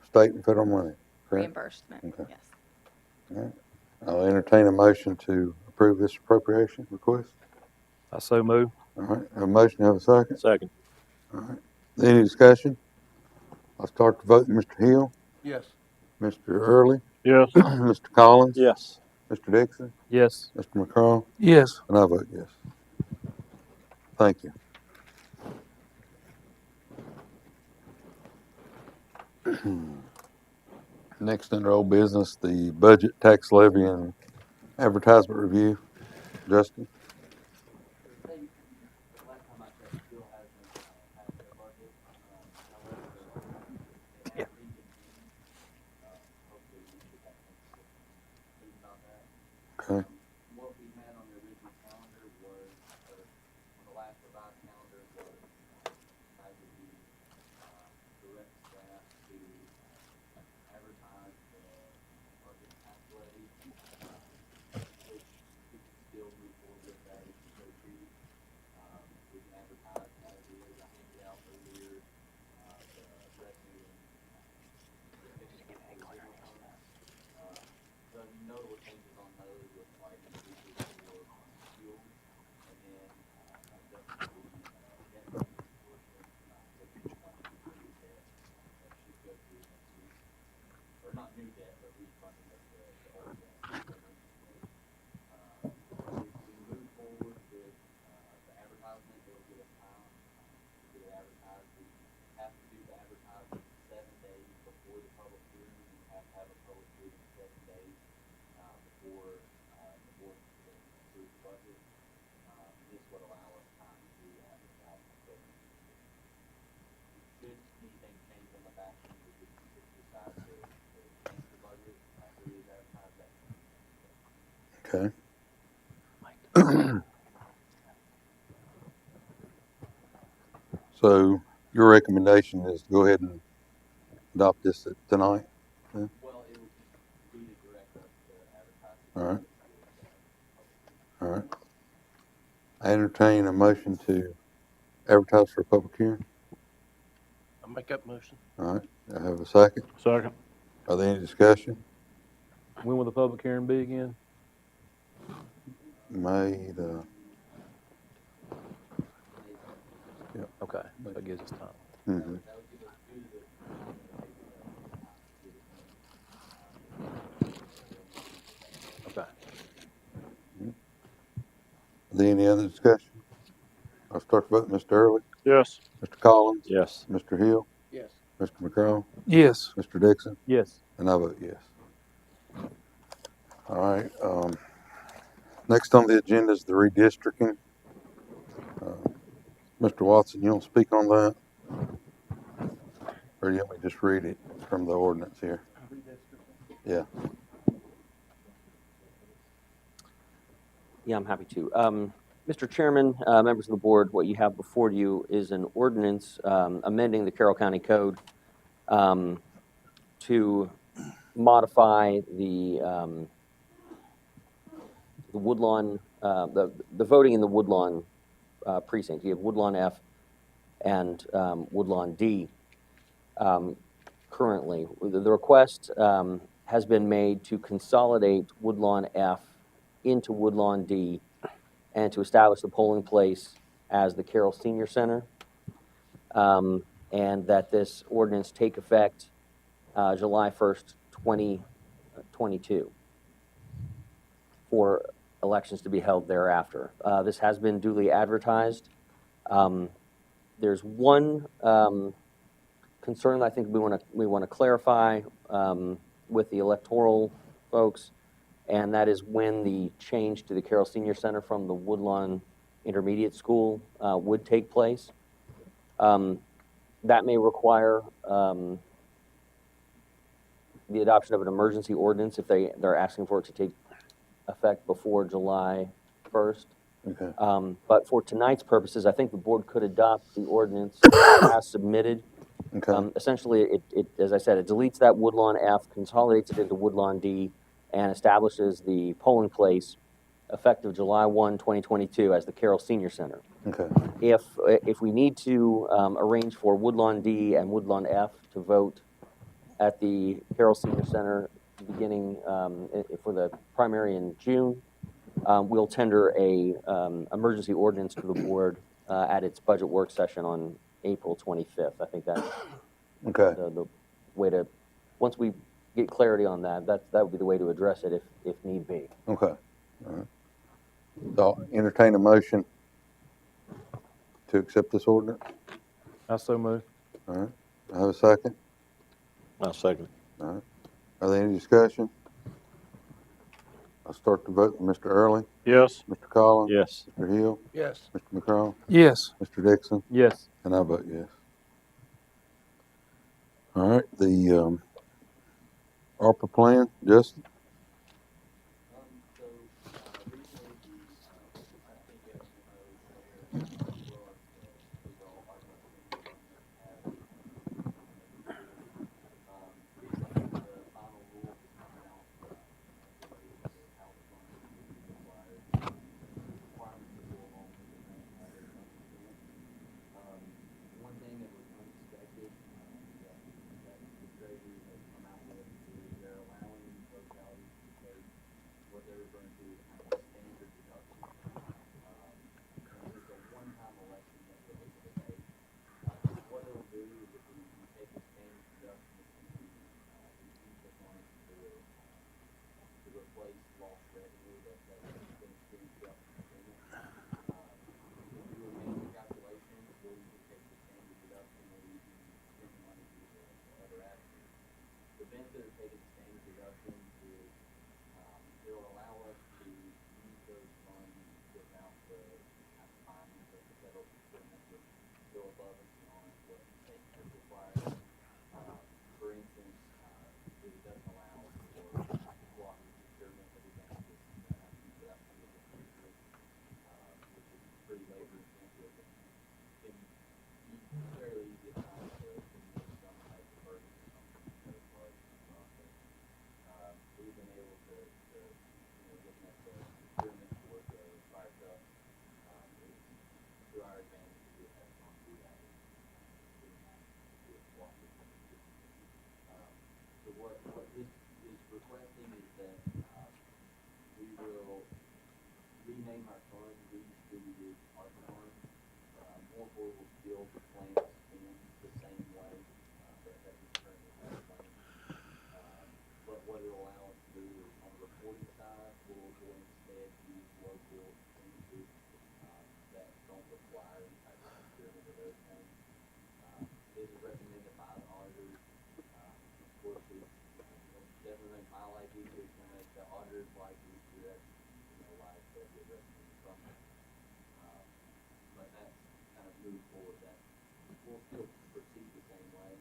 state and federal money, correct? Reimbursement, Okay. yes. All right. I'll entertain a motion to approve this appropriation request. I so move. All right, have a motion, have a second. Second. All right. Any discussion? I'll start the vote. Mr. Hill, Yes. Mr. Early, Yes. Mr. Collins, Yes. Mr. Dixon, Yes. Mr. McCraw, Yes. and I vote yes. Thank you. Next, under old business, the budget, tax levy, and advertisement review. Justin? Okay. What we had on the original calendar was, on the last revised calendar was, I would be, direct staff to advertise the budget tax levy, which we can still move forward with that if you so choose. We can advertise as it is. I handed out earlier, the revenue and, the notable changes on those look like increases for fuel, and then definitely debt portion, which is new debt that should go through next week, or not new debt, but refunding of the old debt. We move forward with the advertisement. It'll give us time to get it advertised. We have to do the advertisement 7 days before the public hearing. We have to have a public hearing 7 days before the board can approve the budget. This would allow us time to do that without going. Should anything change on the back end, we could decide to change the budget after it is advertised. Okay. So your recommendation is to go ahead and adopt this tonight? Yeah? Well, it would just be to direct us to advertise. All right. All right. I entertain a motion to advertise for a public hearing. I'll make that motion. All right. I have a second. Second. Are there any discussion? When will the public hearing be again? May the, Okay, so that gives us time. mhm. That would give us due to the timing of April 11th, time to get it done. Okay. Are there any other discussion? I'll start the vote. Mr. Early, Yes. Mr. Collins, Yes. Mr. Hill, Yes. Mr. McCrone, Yes. Mr. Dixon, Yes. and I vote yes. All right, next on the agenda is the redistricting. Mr. Watson, you want to speak on that? Or do you want me to just read it from the ordinance here? Yeah. Yeah, I'm happy to. Mr. Chairman, members of the board, what you have before you is an ordinance amending the Carroll County Code to modify the Woodlawn, the voting in the Woodlawn precinct. You have Woodlawn F and Woodlawn D currently. The request has been made to consolidate Woodlawn F into Woodlawn D and to establish the polling place as the Carroll Senior Center, and that this ordinance take effect July 1st, 2022 for elections to be held thereafter. This has been duly advertised. There's one concern I think we want to clarify with the electoral folks, and that is when the change to the Carroll Senior Center from the Woodlawn Intermediate School would take place. That may require the adoption of an emergency ordinance if they're asking for it to take effect before July 1st. Okay. But for tonight's purposes, I think the board could adopt the ordinance as submitted. Okay. Essentially, as I said, it deletes that Woodlawn F, consolidates it into Woodlawn D, and establishes the polling place effective July 1, 2022 as the Carroll Senior Center. Okay. If we need to arrange for Woodlawn D and Woodlawn F to vote at the Carroll Senior Center beginning for the primary in June, we'll tender a emergency ordinance to the board at its budget work session on April 25th. I think that's Okay. the way to, once we get clarity on that, that would be the way to address it if need be. Okay. All right. So I'll entertain a motion to accept this ordinance. I so move. All right. I have a second. I'll second. All right. Are there any discussion? I'll start the vote with Mr. Early, Yes. Mr. Collins, Yes. Mr. Hill, Yes. Mr. McCrone, Yes. Mr. Dixon, Yes. and I vote yes. All right. The ARPA plan, Justin. So, recently, I think as you know, Mayor, as well as the overall ARPA have recently the final rule has come out related to how the funds will be required, requirements that go along with the grant matter of 1%. One thing that was unexpected that the Treasury has come out with is they're allowing localities to take what they're referring to as kind of a standard deduction. And it's a one-time election that they're able to take. What it'll do is if we take the standard deduction, it's going to be use the funds to replace lost revenue that's been experienced throughout the pandemic. You can do a manual calculation, or you can take the standard deduction, or you can spend money to other avenues. The benefit of taking the standard deduction is it'll allow us to use those funds without the kind of fines of the federal procurement, which go above and beyond what the state has required. For instance, it doesn't allow for blocking procurement of advantages that have to be put out to the district, which is pretty labor intensive and can be fairly easy at times to make some type of burden or something in those parts of the process. We've been able to looking at the procurement for the fire truck, to our advantage to have gone through that. So what this is requesting is that we will rename rename our funds, we distributed ARPA funds. More affordable skills plans spend the same way, that we currently have planned. But what it'll allow us to do is on the reporting side, we'll instead use local expenditures, that don't require any type of procurement or those things. This is recommended by the auditors. Of course, it'll definitely make my life easier, it's gonna make the auditors' life easier, that's, why it's better to recommend something. But that's kind of moved forward, that we'll still proceed the same way.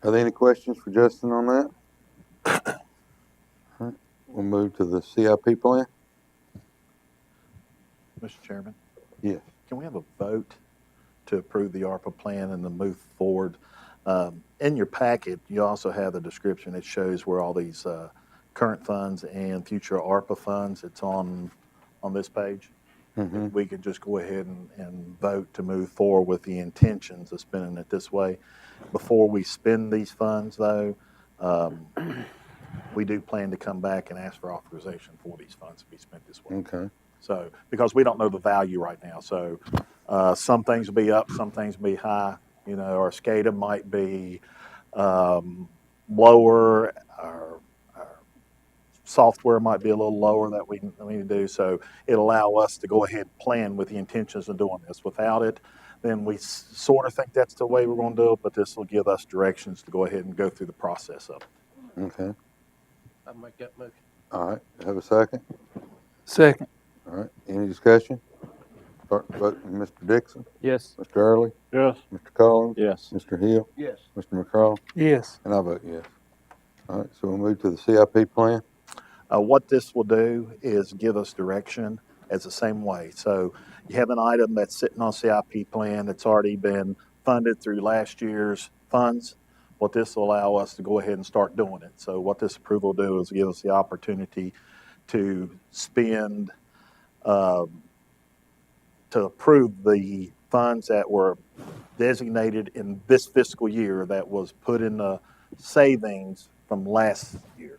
Are there any questions for Justin on that? All right, we'll move to the CIP plan. Mr. Chairman, Yes. can we have a vote to approve the ARPA plan and to move forward? In your packet, you also have the description. It shows where all these current funds and future ARPA funds, it's on this page. Mm-hmm. We could just go ahead and vote to move forward with the intentions of spending it this way. Before we spend these funds, though, we do plan to come back and ask for authorization for these funds to be spent this way. Okay. So, because we don't know the value right now, so some things will be up, some things will be high. Our SCADA might be lower, our software might be a little lower that we need to do. So it'll allow us to go ahead and plan with the intentions of doing this. Without it, then we sort of think that's the way we're going to do it, but this will give us directions to go ahead and go through the process of it. Okay. I'll make that motion. All right. Have a second? Second. All right. Any discussion? Start voting. Mr. Dixon? Yes. Mr. Early? Yes. Mr. Collins? Yes. Mr. Hill? Yes. Mr. McCraw? Yes. And I vote yes. All right. So we'll move to the CIP plan. What this will do is give us direction as the same way. So you have an item that's sitting on CIP plan that's already been funded through last year's funds. What this will allow us to go ahead and start doing it. So what this approval will do is give us the opportunity to spend, to approve the funds that were designated in this fiscal year that was put in the savings from last year.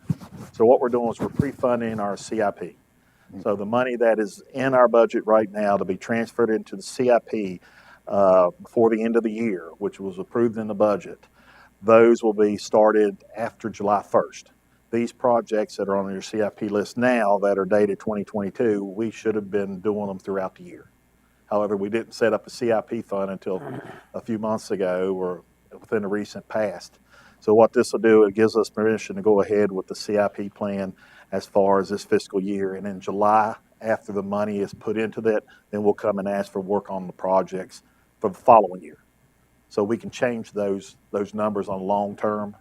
So what we're doing is we're pre-funding our CIP. So the money that is in our budget right now to be transferred into the CIP before the end of the year, which was approved in the budget, those will be started after July 1st. These projects that are on your CIP list now that are dated 2022, we should have been doing them throughout the year. However, we didn't set up a CIP fund until a few months ago or within the recent past. So what this will do, it gives us permission to go ahead with the CIP plan as far as this fiscal year. And in July, after the money is put into that, then we'll come and ask for work on the projects for the following year. So we can change those numbers on long term.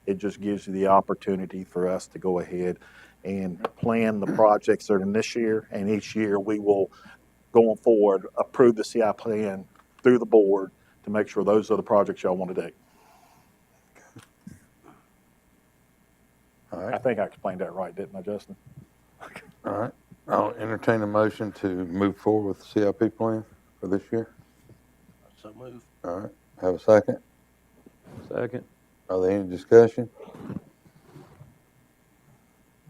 It just gives you the opportunity for us to go ahead and plan the projects that are in this year. And each year we will, going forward, approve the CIP plan through the board to make sure those are the projects y'all want to do. All right. I think I explained that right, didn't I, Justin? All right. I'll entertain a motion to move forward with the CIP plan for this year. So move. All right. Have a second? Second. Are there any discussion?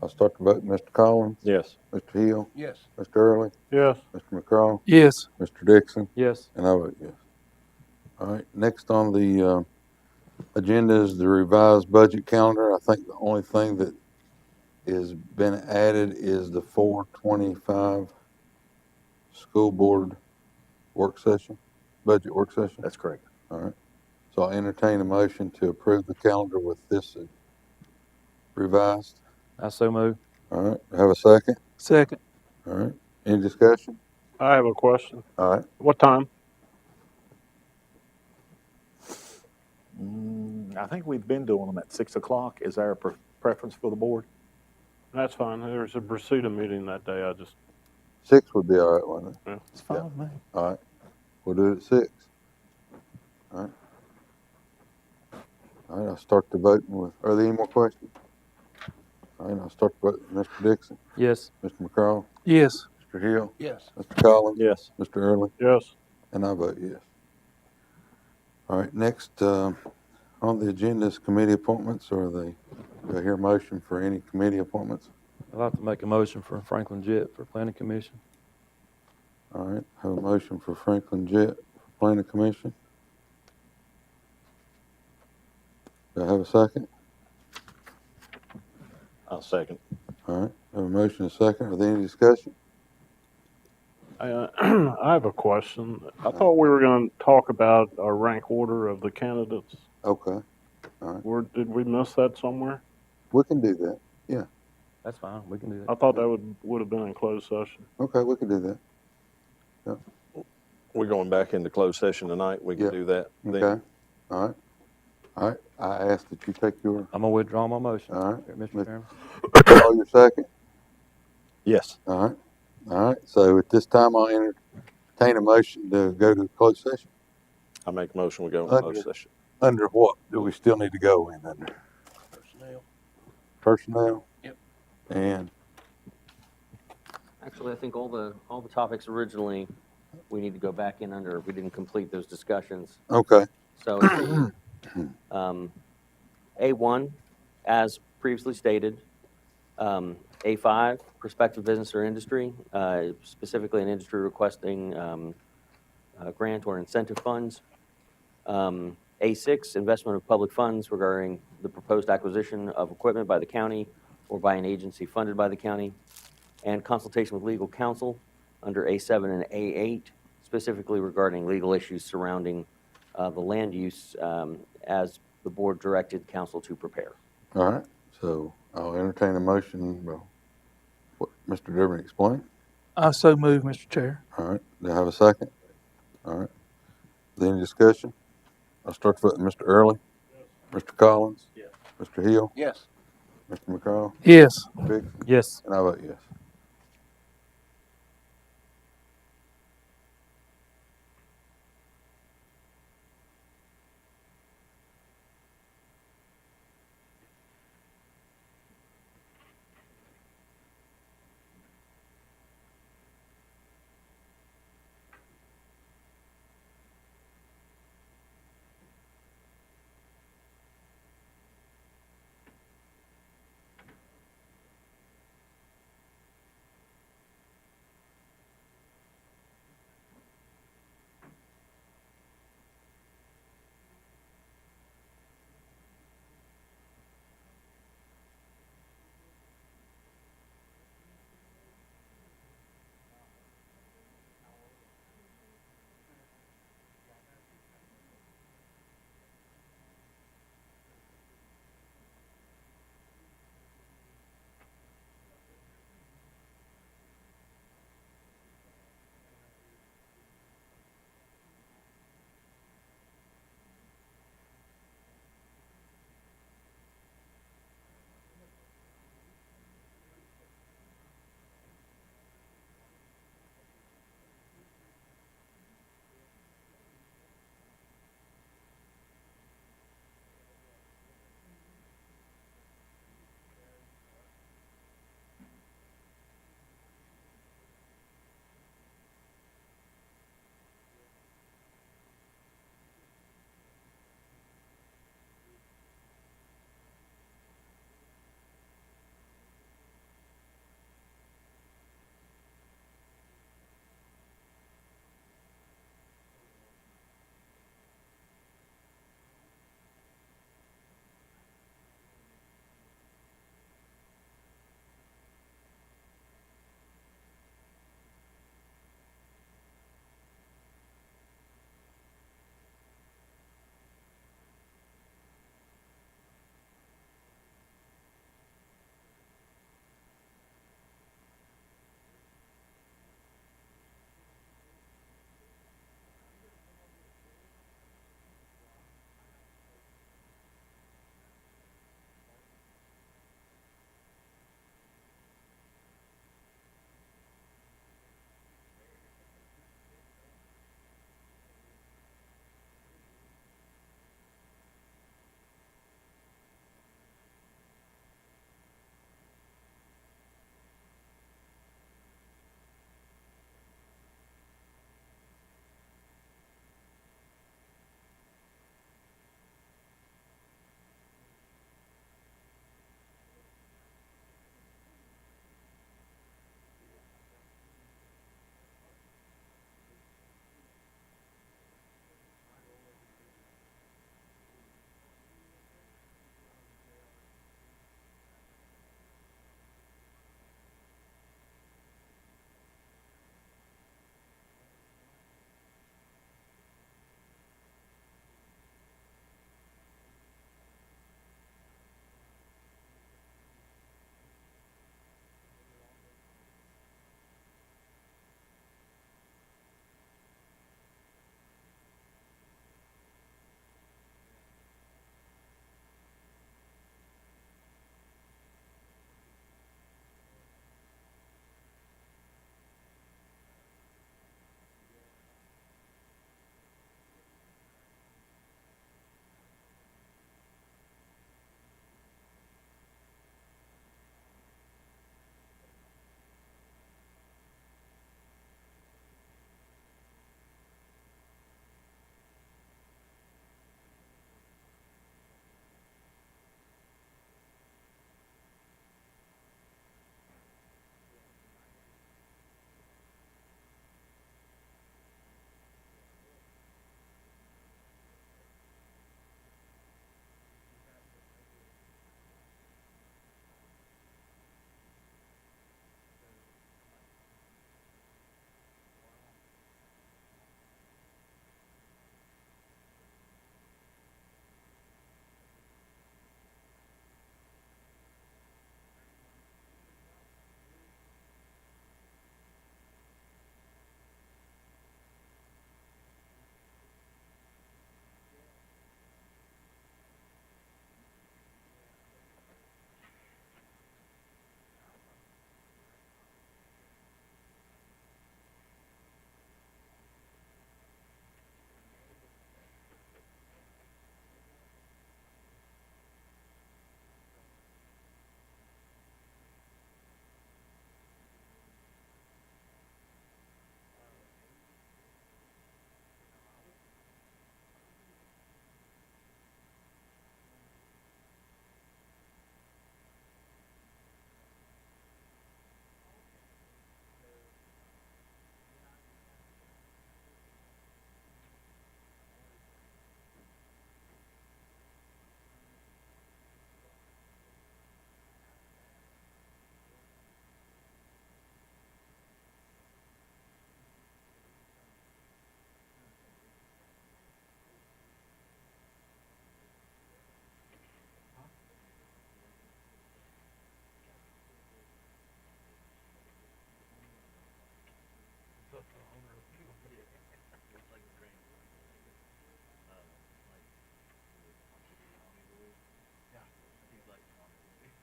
I'll start the vote. Mr. Collins? Yes. Mr. Hill? Yes. Mr. Early? Yes. Mr. McCraw? Yes. Mr. Dixon? Yes. And I vote yes. All right. Next on the agenda is the revised budget calendar. I think the only thing that has been added is the 4/25 school board work session, budget work session. That's correct. All right. So I'll entertain a motion to approve the calendar with this revised. I so move. All right. Have a second? Second. All right. Any discussion? I have a question. All right. What time? I think we've been doing them at 6 o'clock. Is there a preference for the board? That's fine. There's a Brasuda meeting that day. I just, 6 would be all right, wouldn't it? yeah. It's fine with me. All right. We'll do it at 6. All right. All right. I'll start the voting with, are there any more questions? All right. I'll start the voting with Mr. Dixon, Yes. Mr. McCraw, Yes. Mr. Hill, Yes. Mr. Collins, Yes. Mr. Early, Yes. and I vote yes. All right. Next, On the agenda is committee appointments, or do I hear a motion for any committee appointments? I'd like to make a motion for Franklin Jett for planning commission. All right, have a motion for Franklin Jett for planning commission. Do I have a second? I'll second. All right, have a motion and a second. Are there any discussion? I have a question. I thought we were going to talk about our rank order of the candidates. Okay, all right. Did we miss that somewhere? We can do that. Yeah. That's fine, we can do that. I thought that would have been in closed session. Okay, we can do that. We're going back into closed session tonight. We can Yeah. do that then. Okay, all right. All right, I ask that you take your, I'm gonna withdraw my motion. all right. Mr. Chairman. Call your second. Yes. All right, all right. So at this time, I'll entertain a motion to go to closed session. I make a motion, we go into closed session. Under what do we still need to go in under? Personnel. Personnel? Yep. And, Actually, I think all the topics originally, we need to go back in under, we didn't complete those discussions. okay, So, A1, as previously stated, A5, prospective business or industry, specifically an industry requesting grant or incentive funds. A6, investment of public funds regarding the proposed acquisition of equipment by the county or by an agency funded by the county. And consultation with legal counsel under A7 and A8, specifically regarding legal issues surrounding the land use as the board directed council to prepare. all right. So I'll entertain a motion. Well, what Mr. Durbin explained. I so move, Mr. Chair. All right. Do I have a second? All right. Is there any discussion? I'll start with Mr. Early. Yes. Mr. Collins. Yes. Mr. Hill. Yes. Mr. McCraw. Yes. Big. Yes. And I vote yes.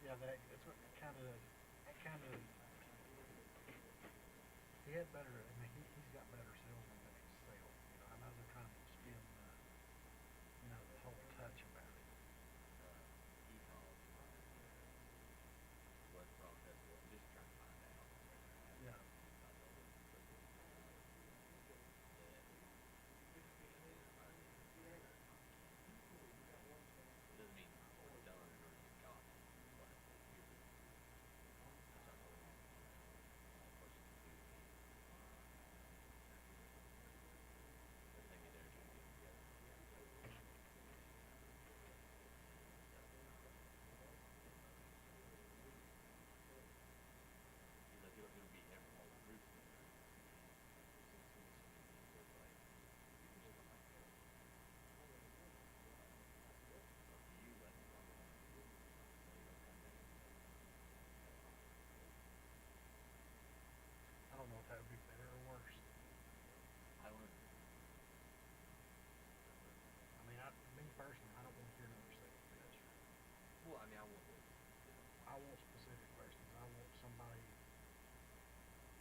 Yeah, that's what he had better, I mean, he's got better salesman than his sales. You know, I know they're trying to skim, the whole touch about it. Yeah. I don't know if that would be better or worse. I mean, me personally, I don't want to hear another sales pitch. Well, I mean, I want specific questions. I want somebody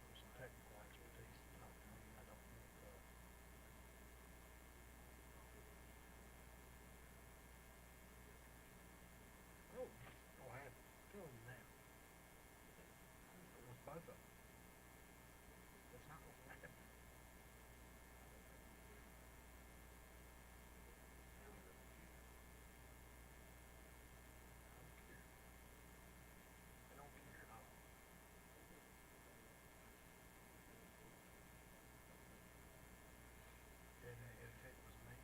with some technical expertise to talk to me. I don't want, oh, I have two of them now. It was both of them. That's not what's happening. They don't care at all. And if it was me,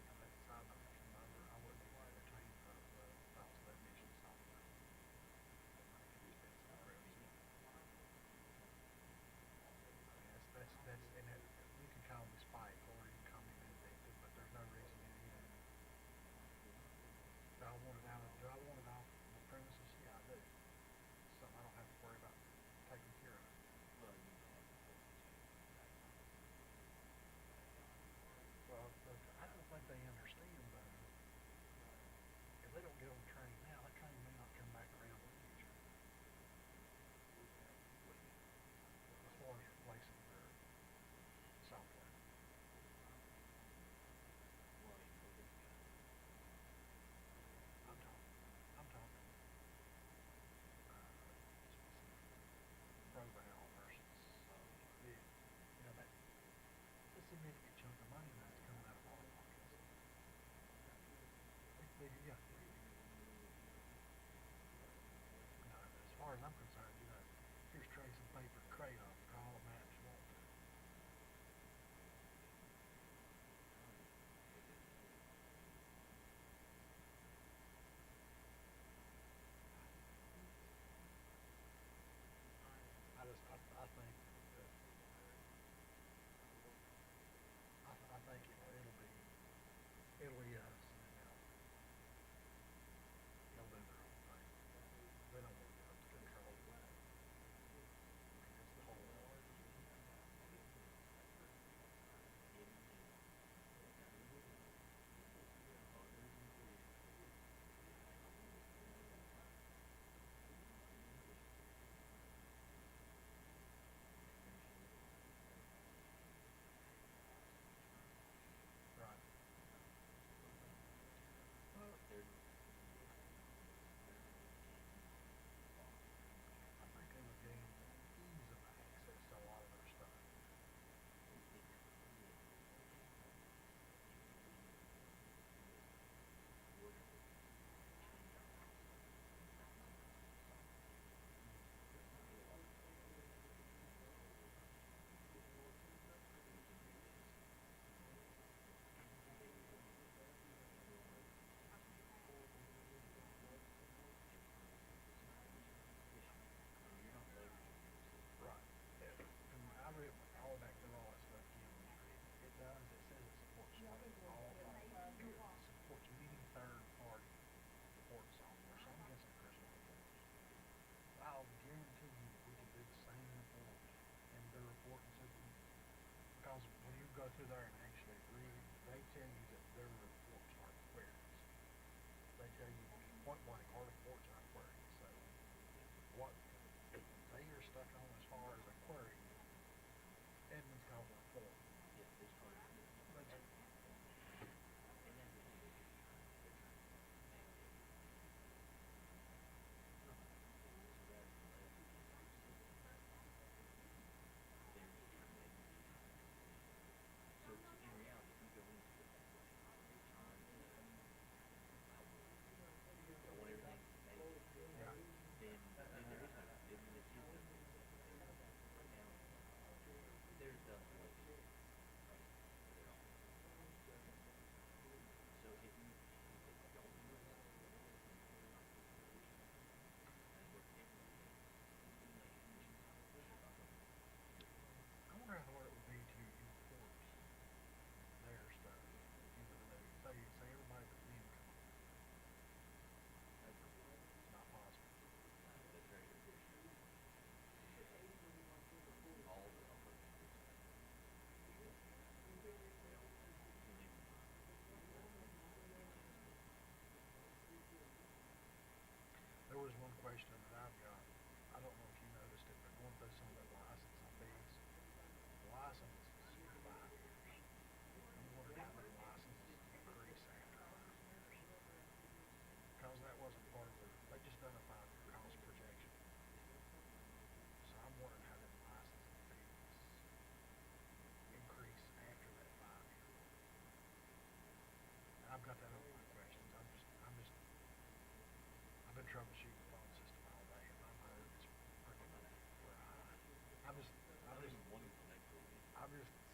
on that side of the number, I wouldn't even entertain false emission software. I think it's expensive. I mean, and you can call me Spike or you can call me vindictive, but there's no reason to even. Do I want it off the premises? Yeah, I do. Something I don't have to worry about taking care of. Well, I don't think they understand though. If they don't get on the train now, that train may not come back around in the future. As far as replacing their software. I'm talking program versus bid. That's a significant chunk of money that's coming out of our pockets. Yeah. As far as I'm concerned, here's trays of paper, crayon, draw all the maps you want to. I think that, I think it'll be us, and then they'll do their own thing. They don't want to get up to control. I mean, it's the whole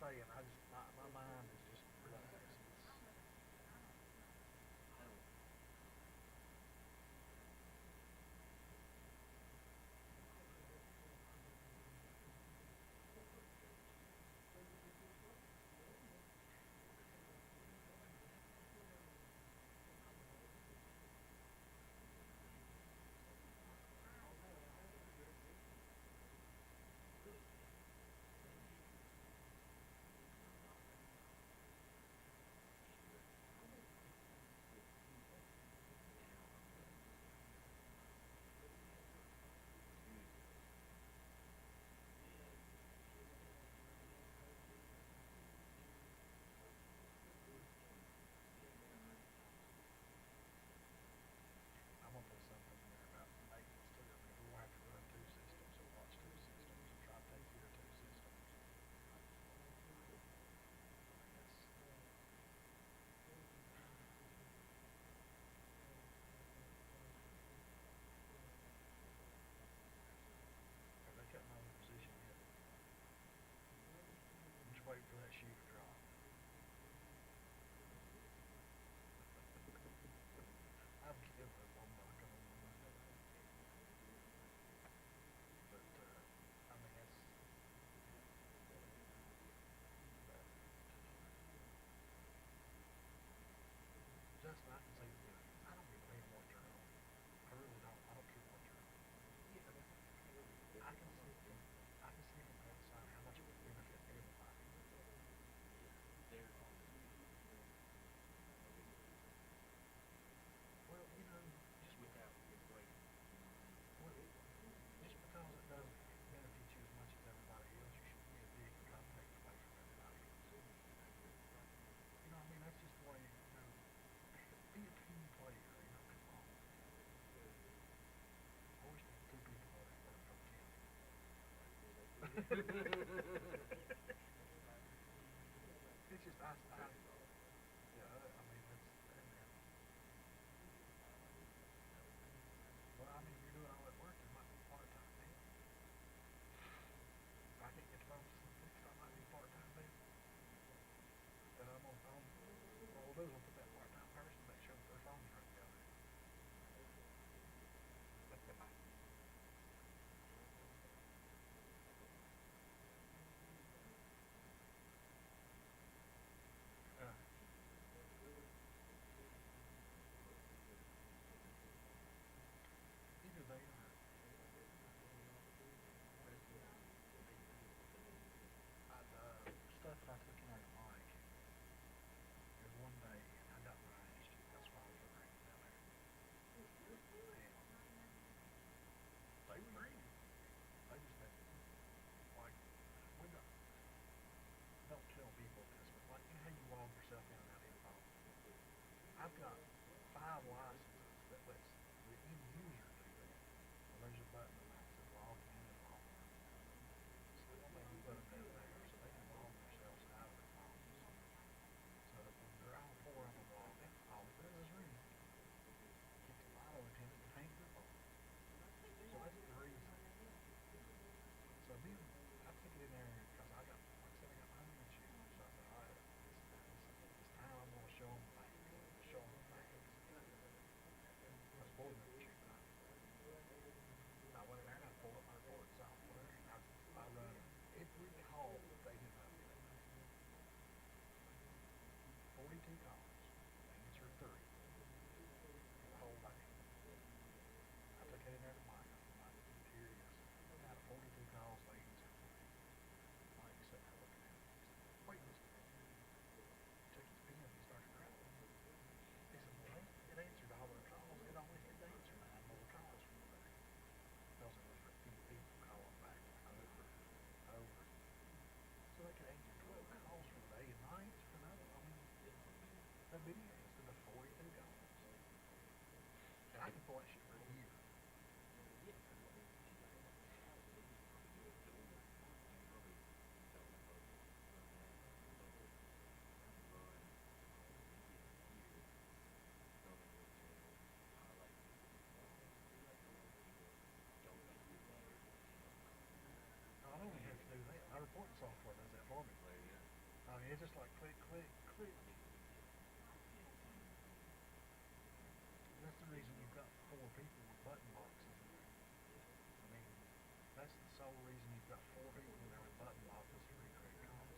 saying, I just, my mind is just relaxed. I'm gonna put something in there about maintenance too. I mean, we'll have to run two systems and watch two systems and try to take care of two systems. I mean, that's, have they cut my other position yet? I'm just waiting for that shoe to drop. I'm kidding, I'm not gonna lie. But, I mean, that's, Justin, I can say, you know, I don't give a damn what you're on. I really don't. I don't care what you're on. I can see from outside how much it would benefit everybody. Well, you know, just without your break. Well, just because it doesn't benefit you as much as everybody else, you shouldn't be a dick and try to take it away from everybody else. You know, I mean, that's just the way, you know, be a team player, you know, come on. I wish there were two people on that work for the county. It's just, yeah, I mean, that's, well, I mean, if you're doing all that work, you might be part-time then. If I can't get the phone system fixed, I might be part-time then. And what we'll do is we'll put that part-time person, make sure that their phone's running down there. Either they or stuff I took in there to Mike. There's one day, and I got rushed. That's why I was running down there. And they were green. They just had, like, we got, don't tell people this, but like, you know how you log yourself in and out of info? I've got 5 licenses that lets the end user do that. Well, there's a button on that that says log in and log out. So they put them down there so they can log themselves out of their phones. So that when they're all 4 of them logged in, all it does is ring. Kicks the auto attendant and hangs up on them. So that's the reason. So then I took it in there because I got, like I said, I got my own issue. So I said, all right, this time I'm going to show them the facts. Show them the facts. mean, it's just like click, click, click. That's the reason you've got 4 people with button boxes in there. I mean, that's the sole reason you've got 4 people in there with button boxes to read credit cards.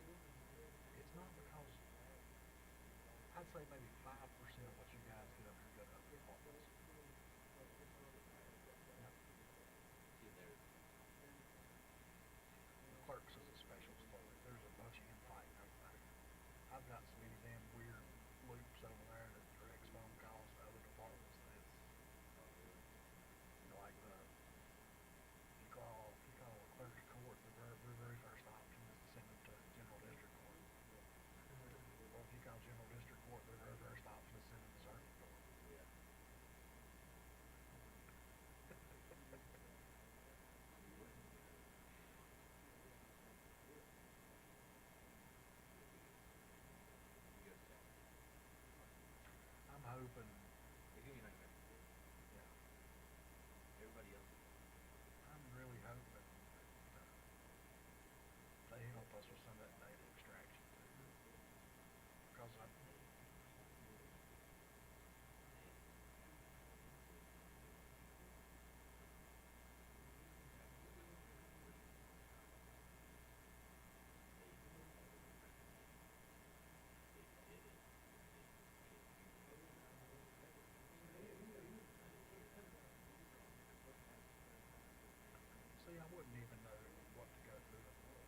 It's not because, I'd say maybe 5% of what you guys get up here go to other departments. The clerks is a special story. There's a bunch of infighting over there. I've got so many damn weird loops over there that directs phone calls to other departments that it's, like if you call a clerk's court, their very first option is to send them to general district court. Or if you call general district court, their very first option is send them to circuit court. I'm hoping. Yeah. Everybody else. I'm really hoping that they help us with some of that data extraction too. Because see, I wouldn't even know what to go through and look.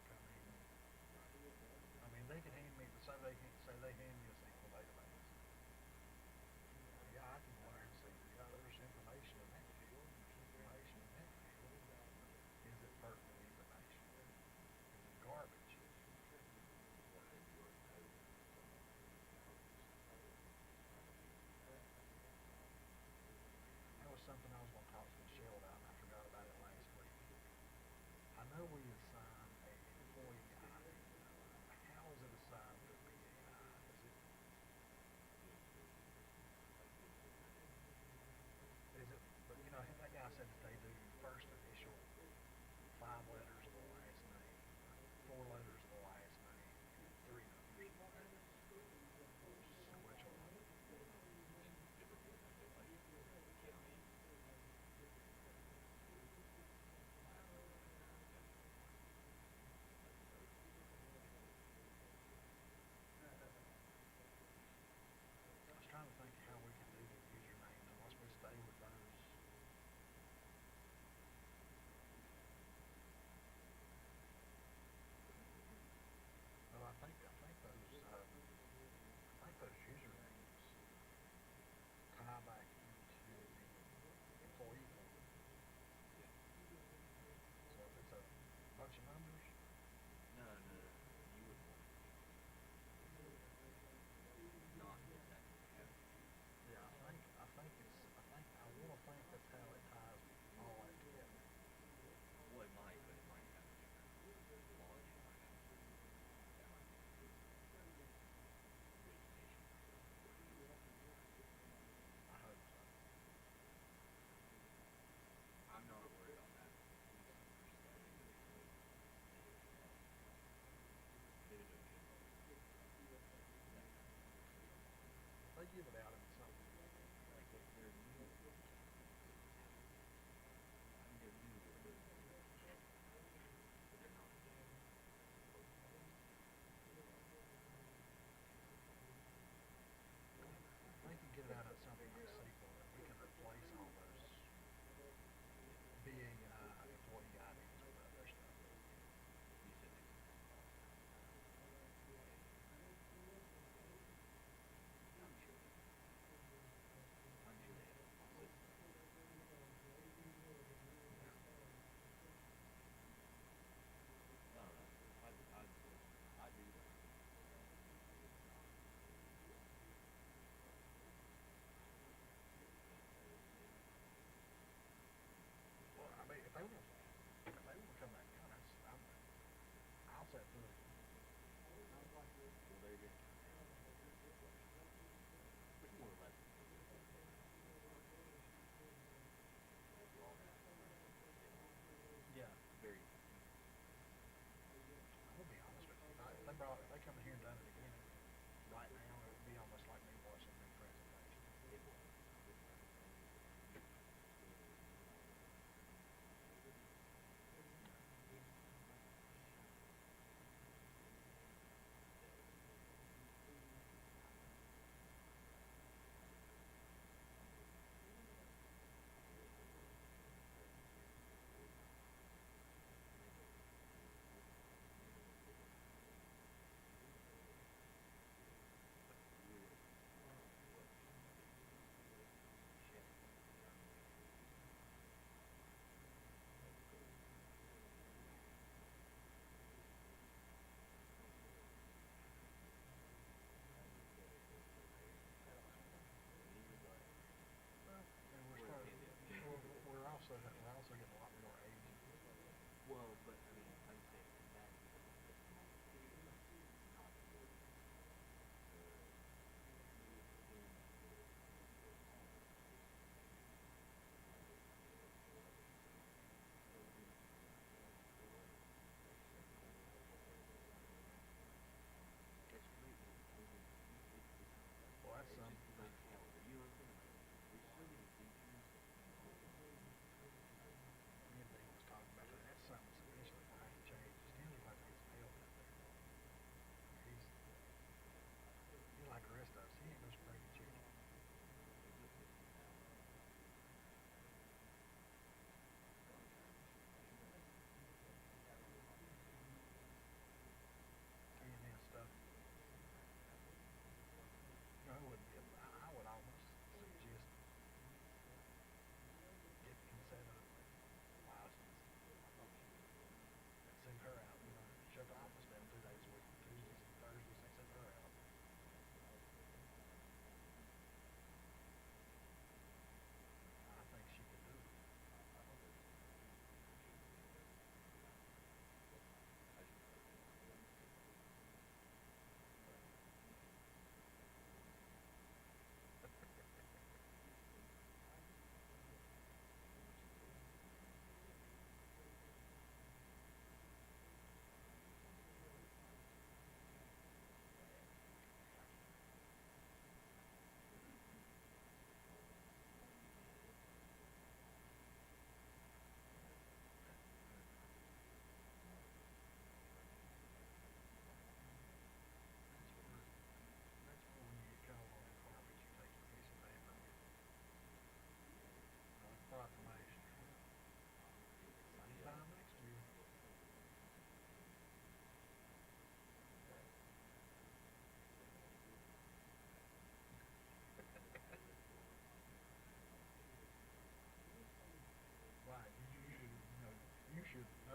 I mean, they could hand me, say they hand me a SQL database. Yeah, I can go there and see, yeah, there's information in that field, there's information in that field. Is it pertinent information? Is it garbage? That was something I was going to talk to Michelle about, and I forgot about it last week. I know we assign a employee ID number. How is it assigned to a BA ID?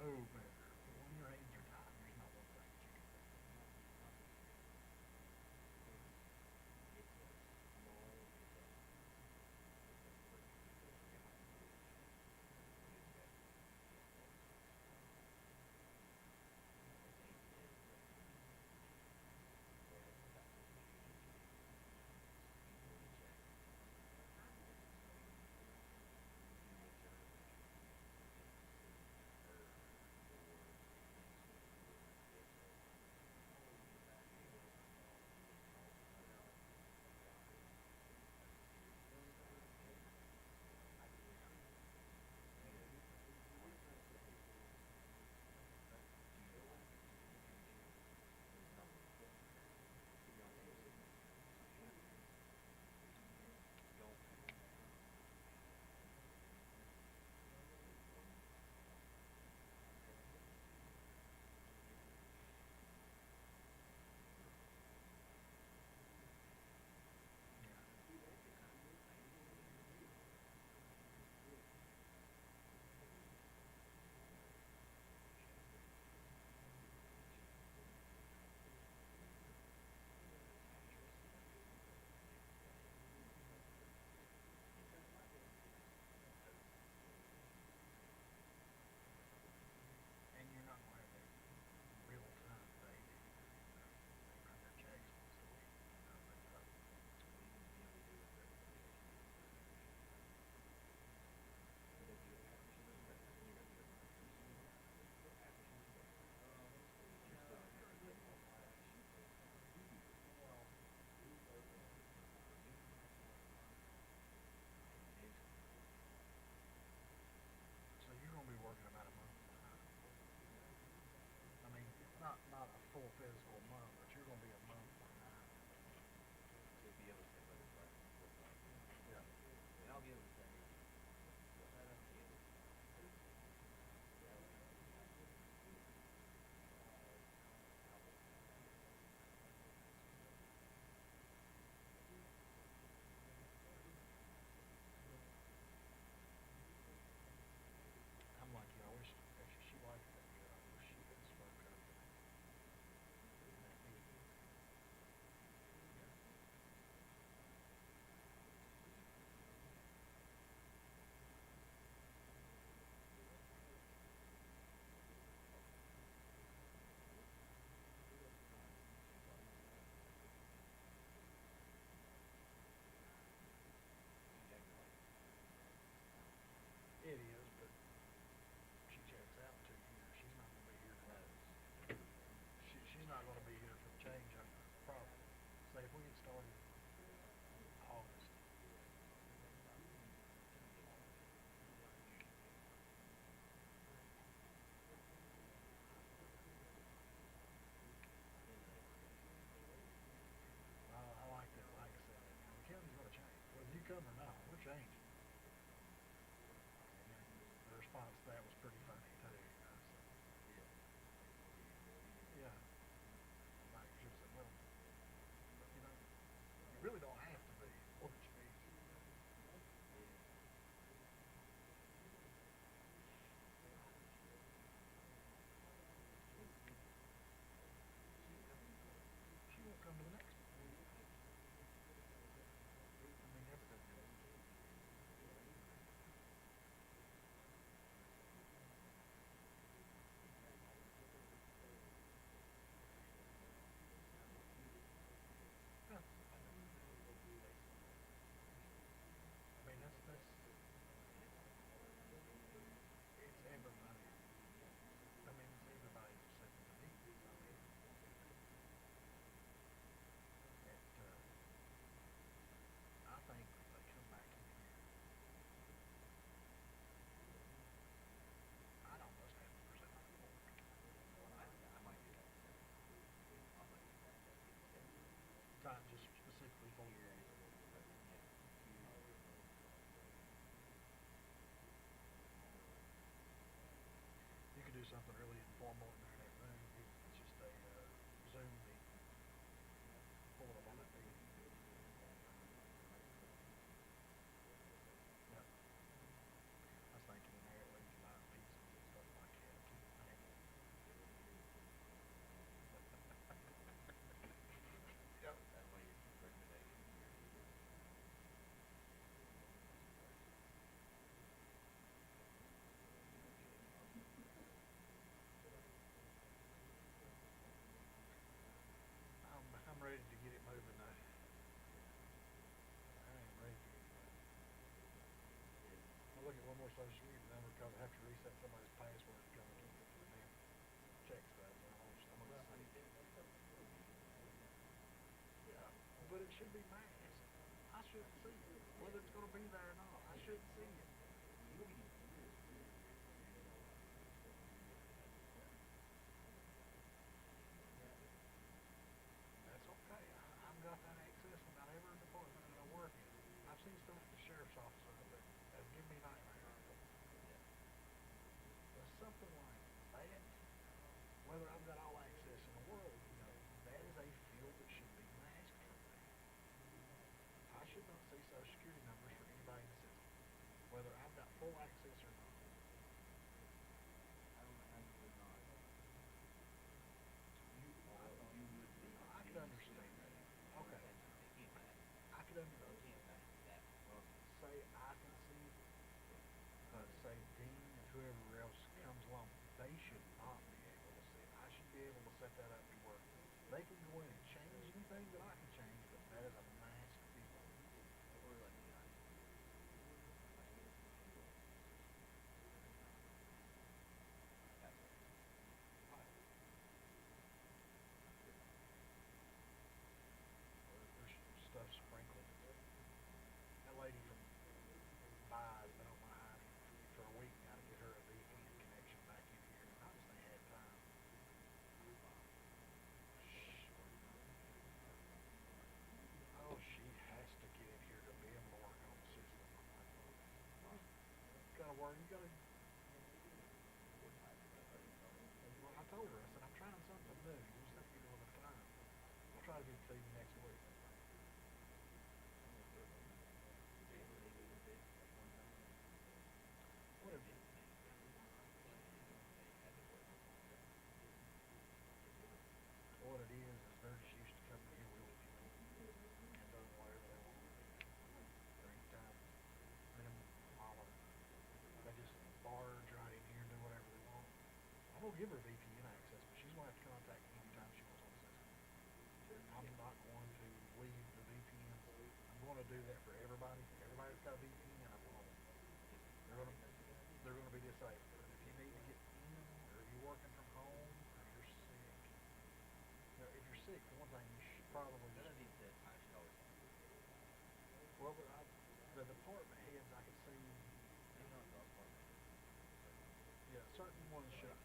no better. But when your hands are tied, there's not one thing that you can do. And you're not gonna have that real time data. They run their checks once a week. But so you're gonna be working about a month behind. I mean, not a full physical month, but you're gonna be a month behind. Yeah. I'm like you. I wish she liked that good. I wish she had spoke up in that meeting. It is, but she checks out in 2 years. She's not gonna be here to she's not gonna be here for the change on the property. Say if we get started August. I like that. Like I said, the county's gonna change. Whether you come or not, we're changing. And then the response to that was pretty funny too. So, yeah. Like she said, well, you really don't have to be. What you need. She won't come to the next one. I mean, that's I mean, that's it's everybody. I mean, it's everybody that's sitting in the meetings. I mean, I think if they come back in here, I'd almost have to present a report. I might do that. Not just specifically for you. You could do something really informal in there in that room. It's just a Zoom meeting. Pull it up on that meeting. Yeah. I was thinking in there it leaves live pieces and stuff like that. social security number because I have to reset somebody's password to come into the damn check stuff. I'm gonna say, yeah, but it should be masked. I shouldn't see it, whether it's gonna be there or not. I shouldn't see it. That's okay. I've got that access in about every department that I work in. I've seen stuff at the sheriff's office that's given me nightmares. But something like that, whether I've got all access in the world, that is a field that should be masked from me. I should not see social security numbers for anybody in the system, whether I've got full access or not. I could understand that. Okay. I could understand that. Say I can see it, but say Dean and whoever else comes along, they should not be able to see it. I should be able to set that up to work. They can go in and change anything that I can change, but that is a massive deal. There's stuff sprinkled. That lady from Buys been on my hind end for a week now to get her a VPN connection back in here, and I just ain't had time. Oh, she has to get in here to be able to work on the system. I'm like, gotta work. You gotta. Well, I told her, I said, I'm trying something new. You just have to give me a little bit of time. I'll try to get it to you next week. What have you? What it is they're just used to coming here willy-nilly and doing whatever they want to do. There ain't time, minimum holler. They just barge right in here and do whatever they want. I'm gonna give her VPN access, but she's gonna have to contact me anytime she wants on the system. I'm not going to leave the VPN. I'm going to do that for everybody. Everybody that's got a VPN, they're gonna be disabled. And if you need to get in, or if you're working from home, or you're sick, if you're sick, for one thing, you should probably just. Well, but the department heads, I could see. Yeah, certain ones should.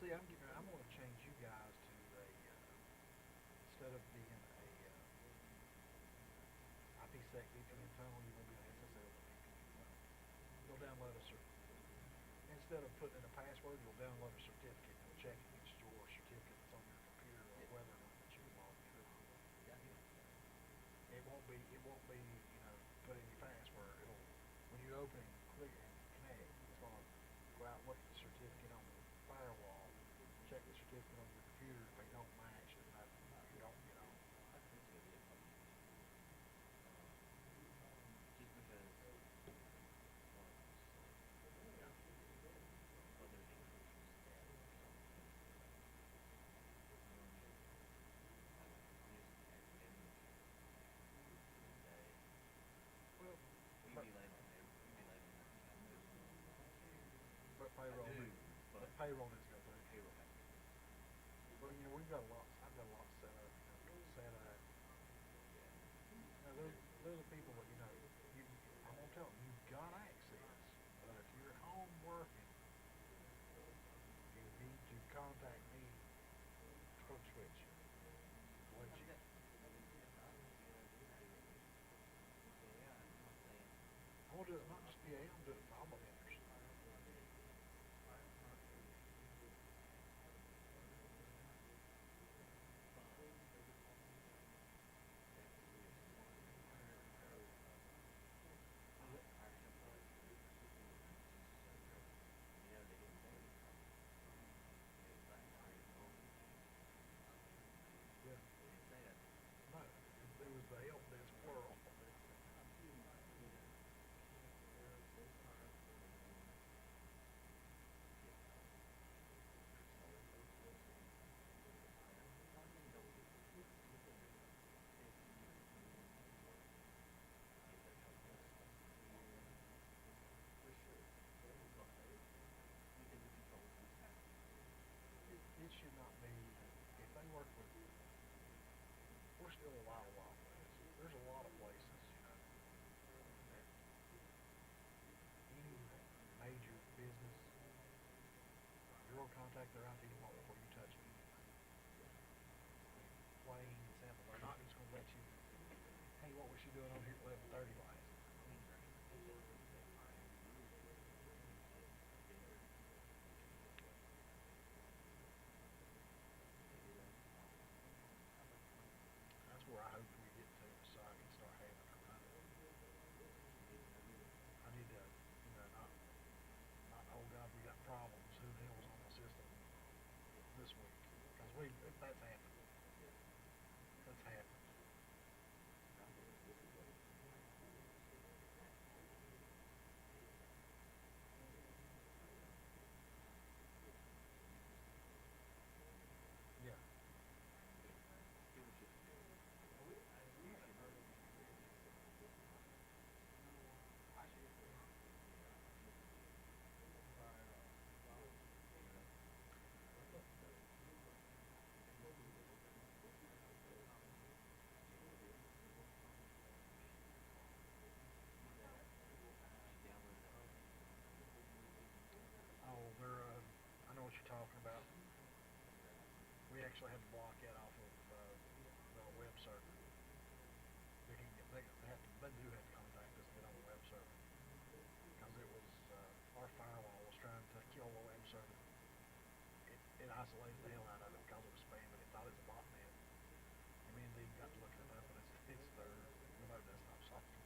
See, I'm going to change you guys to instead of being a IPsec VPN tunnel, you're going to be an SSL VPN tunnel. You'll download instead of putting in a password, you'll download a certificate and it'll check against your certificate that's on your computer or whether or not that you log in or not. It won't be, put in your password. When you open and click and connect, it's going to go out and look at the certificate on the firewall, check the certificate on your computer. If they don't match, then you don't get on. But payroll needs to go through. But we've got a lot. I've got a lot set up. They're the people that I'm gonna tell them you've got access, but if you're at home working, you need to contact me. Code switch. Let you. I'm gonna do it not just PA. I'm doing it for all my vendors. No, it was the help desk plural. actually had to block it off of, the web server. They can get, they do have to contact us to get on the web server. Because it was, our firewall was trying to kill the web server. It isolated the hell out of it because it was spamming. It thought it was a botnet. And me and Dean got to looking it up, and it's their remote desktop software.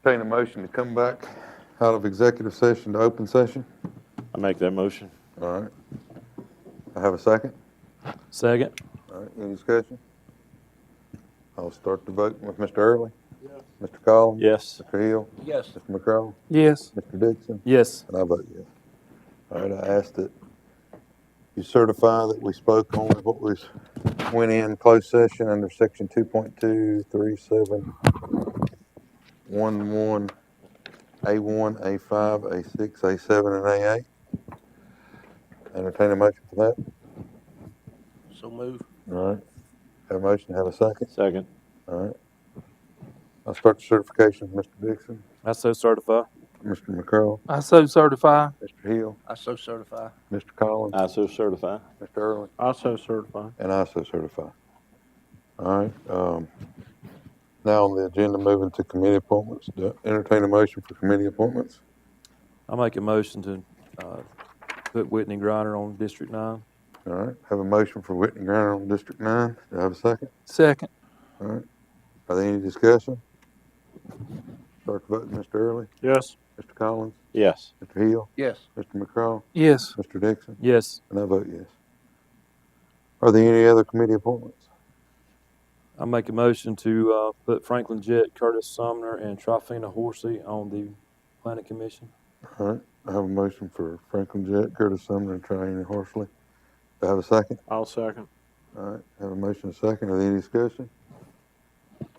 Entertain a motion to come back out of executive session to open session. I make that motion. All right. I have a second. Second. All right, any discussion? I'll start the vote with Mr. Early. Yes. Mr. Collins. Yes. Mr. Hill. Yes. Mr. McCraw. Yes. Mr. Dixon. Yes. And I vote yes. All right, I ask that you certify that we spoke on what was, went in closed session under section 2.23711, A1, A5, A6, A7, and A8. Entertain a motion for that. So move. All right. Have a motion, have a second. Second. All right. I'll start the certification with Mr. Dixon, I so certify. Mr. McCraw, I so certify. Mr. Hill, I so certify. Mr. Collins, I so certify. Mr. Early, I so certify. and I so certify. All right. Now on the agenda, moving to committee appointments. Entertain a motion for committee appointments. I make a motion to put Whitney Griner on District 9. All right. Have a motion for Whitney Griner on District 9. Do I have a second? Second. All right. Are there any discussion? Start the vote with Mr. Early, Yes. Mr. Collins, Yes. Mr. Hill, Yes. Mr. McCraw, Yes. Mr. Dixon, Yes. and I vote yes. Are there any other committee appointments? I make a motion to put Franklin Jett, Curtis Sumner, and Trifina Horsey on the Planning Commission. All right. I have a motion for Franklin Jett, Curtis Sumner, and Triana Horsley. Do I have a second? I'll second. All right. I have a motion and a second. Are there any discussion?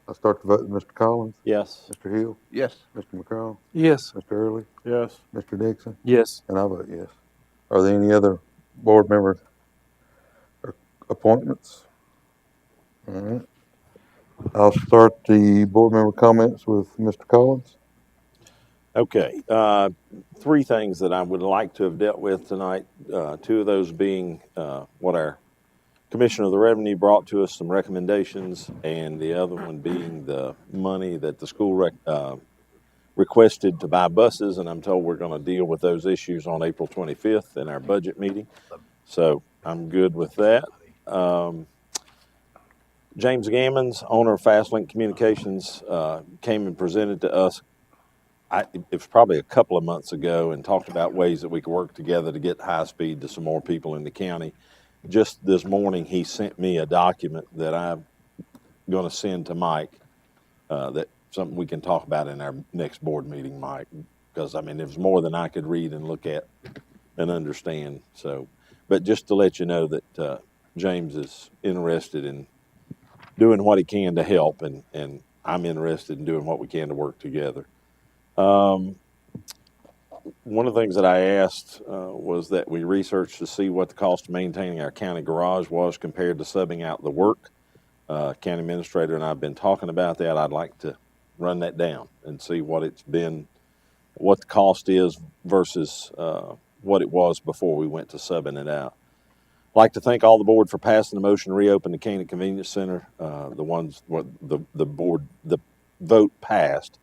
I'll start the vote with Mr. Collins, Yes. Mr. Hill, Yes. Mr. McCraw, Yes. Mr. Early, Yes. Mr. Dixon, Yes. and I vote yes. Are there any other board member appointments? All right. I'll start the board member comments with Mr. Collins. Okay. Three things that I would like to have dealt with tonight. Two of those being what our Commissioner of the Revenue brought to us, some recommendations, and the other one being the money that the school requested to buy buses, and I'm told we're going to deal with those issues on April 25th in our budget meeting. So I'm good with that. James Gammons, owner of Fastlink Communications, came and presented to us. It was probably a couple of months ago, and talked about ways that we could work together to get high speed to some more people in the county. Just this morning, he sent me a document that I'm going to send to Mike. That something we can talk about in our next board meeting, Mike. Because I mean, it was more than I could read and look at and understand. So, but just to let you know that James is interested in doing what he can to help, and I'm interested in doing what we can to work together. One of the things that I asked was that we research to see what the cost of maintaining our county garage was compared to subbing out the work. County administrator and I have been talking about that. I'd like to run that down and see what it's been, what the cost is versus what it was before we went to subbing it out. I'd like to thank all the board for passing the motion to reopen the Canaan Convenience Center. The vote passed.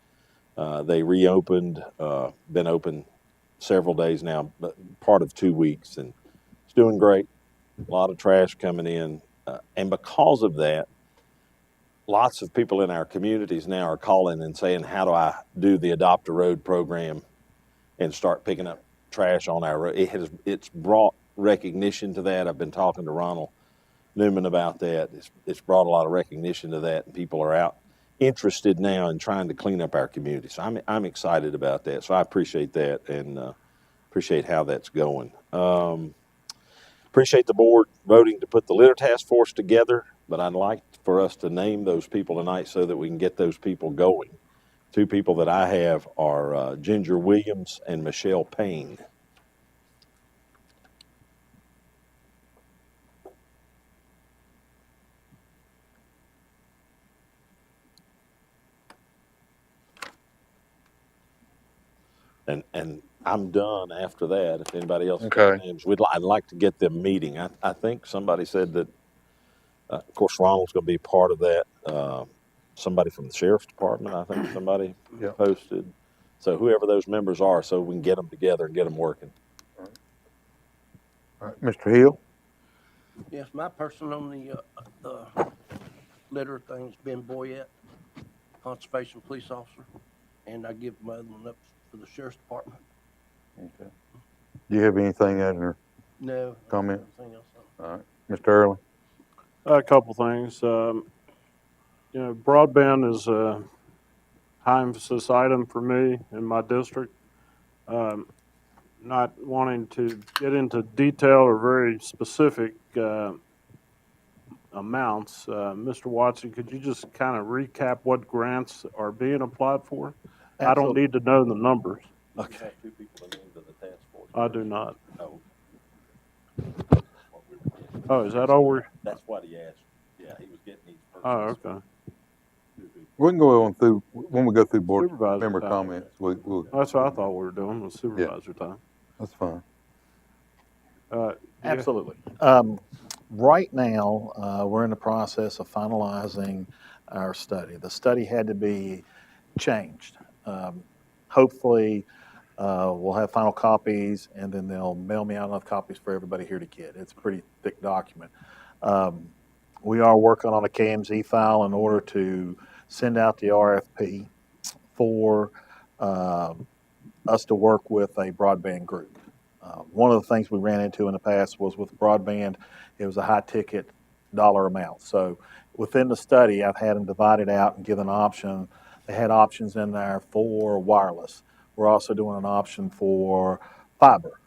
They reopened, been open several days now, but part of 2 weeks, and it's doing great. A lot of trash coming in. And because of that, lots of people in our communities now are calling and saying, how do I do the Adopt a Road program and start picking up trash on our road? It's brought recognition to that. I've been talking to Ronald Newman about that. It's brought a lot of recognition to that, and people are out interested now in trying to clean up our community. So I'm excited about that. So I appreciate that, and appreciate how that's going. Appreciate the board voting to put the litter task force together, but I'd like for us to name those people tonight so that we can get those people going. Two people that I have are Ginger Williams and Michelle Payne. And I'm done after that. If anybody else has got names, I'd like to get them meeting. I think somebody said that, of course, Ronald's going to be part of that. Somebody from the sheriff's department, I think somebody posted. So whoever those members are, so we can get them together and get them working. All right, Mr. Hill. Yes, my person on the litter thing's Ben Boyette, conservation police officer. and I give my other one up for the sheriff's department. Okay. Do you have anything under No. comment? Everything else. All right. Mr. Early? A couple things. Broadband is a high emphasis item for me in my district. Not wanting to get into detail or very specific amounts, Mr. Watson, could you just kind of recap what grants are being applied for? I don't need to know the numbers. You have two people named to the task force. I do not. Oh. Oh, is that all we're? That's what he asked. Yeah, he was getting each person. Oh, okay. We can go on through, when we go through board Supervisor member time. comments, we'll. That's what I thought we were doing, was supervisor time. That's fine. Absolutely. Right now, we're in the process of finalizing our study. The study had to be changed. Hopefully, we'll have final copies, and then they'll mail me out enough copies for everybody here to get. It's a pretty thick document. We are working on a KMZ file in order to send out the RFP for us to work with a broadband group. One of the things we ran into in the past was with broadband, it was a high ticket dollar amount. So within the study, I've had them divided out and given an option. They had options in there for wireless. We're also doing an option for fiber.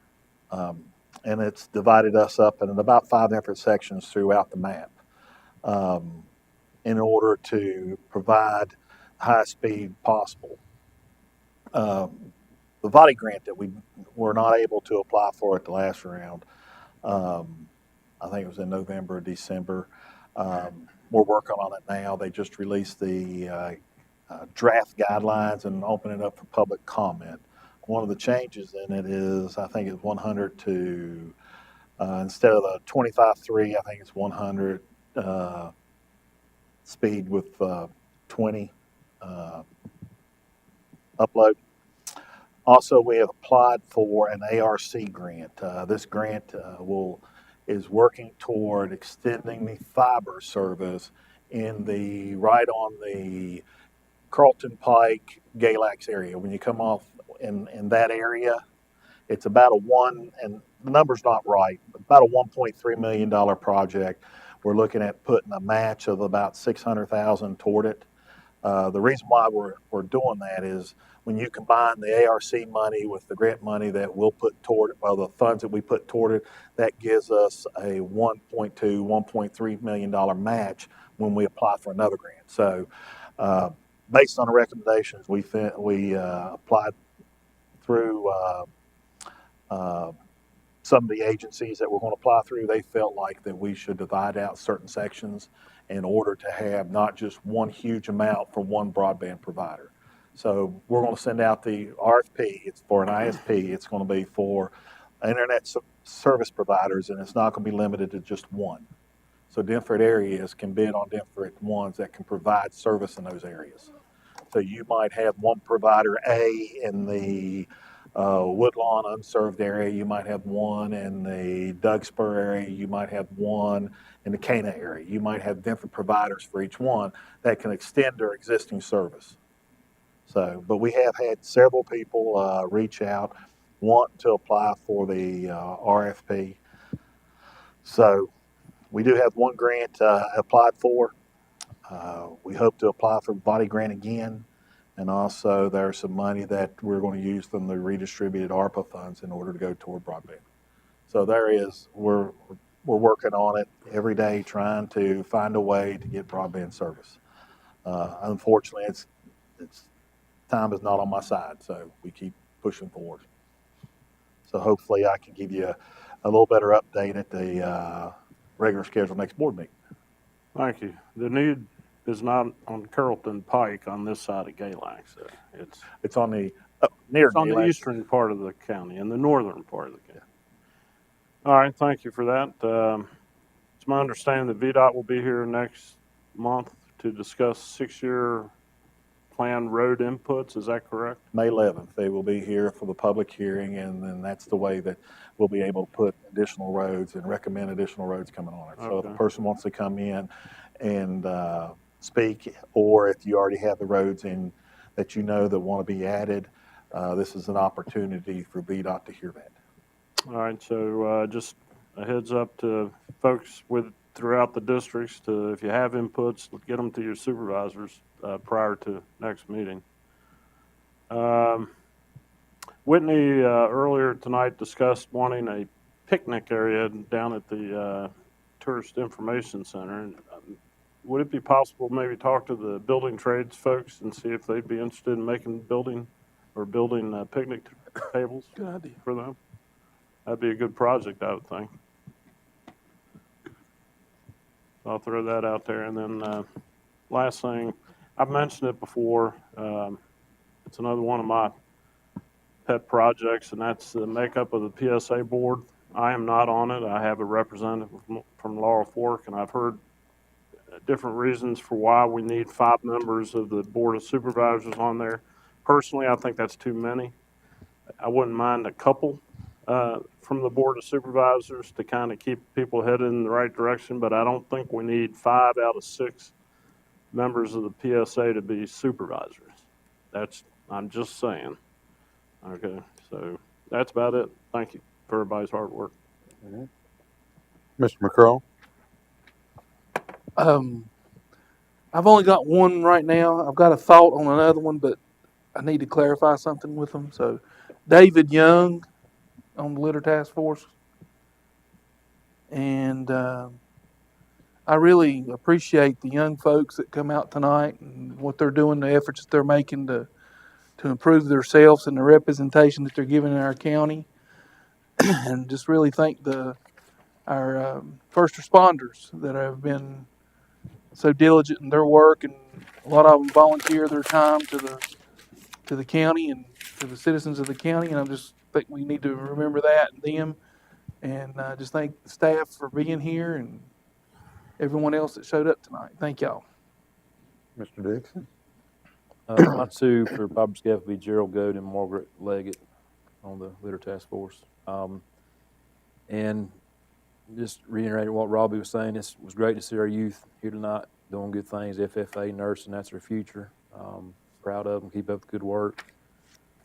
And it's divided us up in about 5 different sections throughout the map in order to provide high speed possible. The VOTI grant that we were not able to apply for at the last round, I think it was in November or December. We're working on it now. They just released the draft guidelines and open it up for public comment. One of the changes in it is, I think it's 100 to, instead of the 25.3, I think it's 100 speed with 20 upload. Also, we have applied for an ARC grant. This grant is working toward extending the fiber service right on the Carlton Pike Galax area. When you come off in that area, it's about and the number's not right, but about a $1.3 million project. We're looking at putting a match of about $600,000 toward it. The reason why we're doing that is when you combine the ARC money with the grant money that we'll put toward it, the funds that we put toward it, that gives us a $1.3 million match when we apply for another grant. So based on the recommendations, we applied through some of the agencies that we're going to apply through. They felt like that we should divide out certain sections in order to have not just one huge amount for one broadband provider. So we're going to send out the RFP. It's for an ISP. It's going to be for internet service providers, and it's not going to be limited to just one. So different areas can bid on different ones that can provide service in those areas. So you might have one provider A in the Woodlawn unserved area. You might have one in the Dougspur area. You might have one in the Cana area. You might have different providers for each one that can extend their existing service. So, but we have had several people reach out, want to apply for the RFP. So we do have one grant applied for. We hope to apply for body grant again. And also there's some money that we're going to use from the redistributed ARPA funds in order to go toward broadband. So we're working on it every day, trying to find a way to get broadband service. Unfortunately, it's time is not on my side, so we keep pushing forward. So hopefully I can give you a little better update at the regular scheduled next board meeting. Thank you. The need is not on Carrollton Pike on this side of Galax. It's on the near. It's on the eastern part of the county and the northern part of the county. All right, thank you for that. It's my understanding that VDOT will be here next month to discuss 6-year plan road inputs. Is that correct? May 11th, they will be here for the public hearing, and then that's the way that we'll be able to put additional roads and recommend additional roads coming on it. So if a person wants to come in and speak, or if you already have the roads in that you know that want to be added, this is an opportunity for VDOT to hear that. All right, so just a heads up to folks throughout the districts to, if you have inputs, get them to your supervisors prior to next meeting. Whitney earlier tonight discussed wanting a picnic area down at the Tourist Information Center. And, would it be possible maybe talk to the building trades folks and see if they'd be interested in building picnic tables Good idea. for them? That'd be a good project, I would think. So I'll throw that out there. And then last thing, I've mentioned it before. It's another one of my pet projects, and that's the makeup of the PSA board. I am not on it. I have a representative from Laurel Fork, and I've heard different reasons for why we need 5 members of the Board of Supervisors on there. Personally, I think that's too many. I wouldn't mind a couple from the Board of Supervisors to kind of keep people headed in the right direction, but I don't think we need 5 out of 6 members of the PSA to be supervisors. I'm just saying. Okay, so that's about it. Thank you for everybody's hard work. Mr. McCraw? I've only got one right now. I've got a thought on another one, but I need to clarify something with them. So, David Young on the litter task force, and I really appreciate the young folks that come out tonight and what they're doing, the efforts that they're making to improve themselves and the representation that they're giving in our county, and just really thank our first responders that have been so diligent in their work, and a lot of them volunteer their time to the county and to the citizens of the county, and I just think we need to remember that and them, and just thank the staff for being here and everyone else that showed up tonight. Thank y'all. Mr. Dixon? My two for Bob's Gap would be Gerald Goad and Margaret Leggett on the litter task force. And just reiterating what Robbie was saying, it was great to see our youth here tonight doing good things. FFA, nursing, that's their future. Proud of them. Keep up the good work.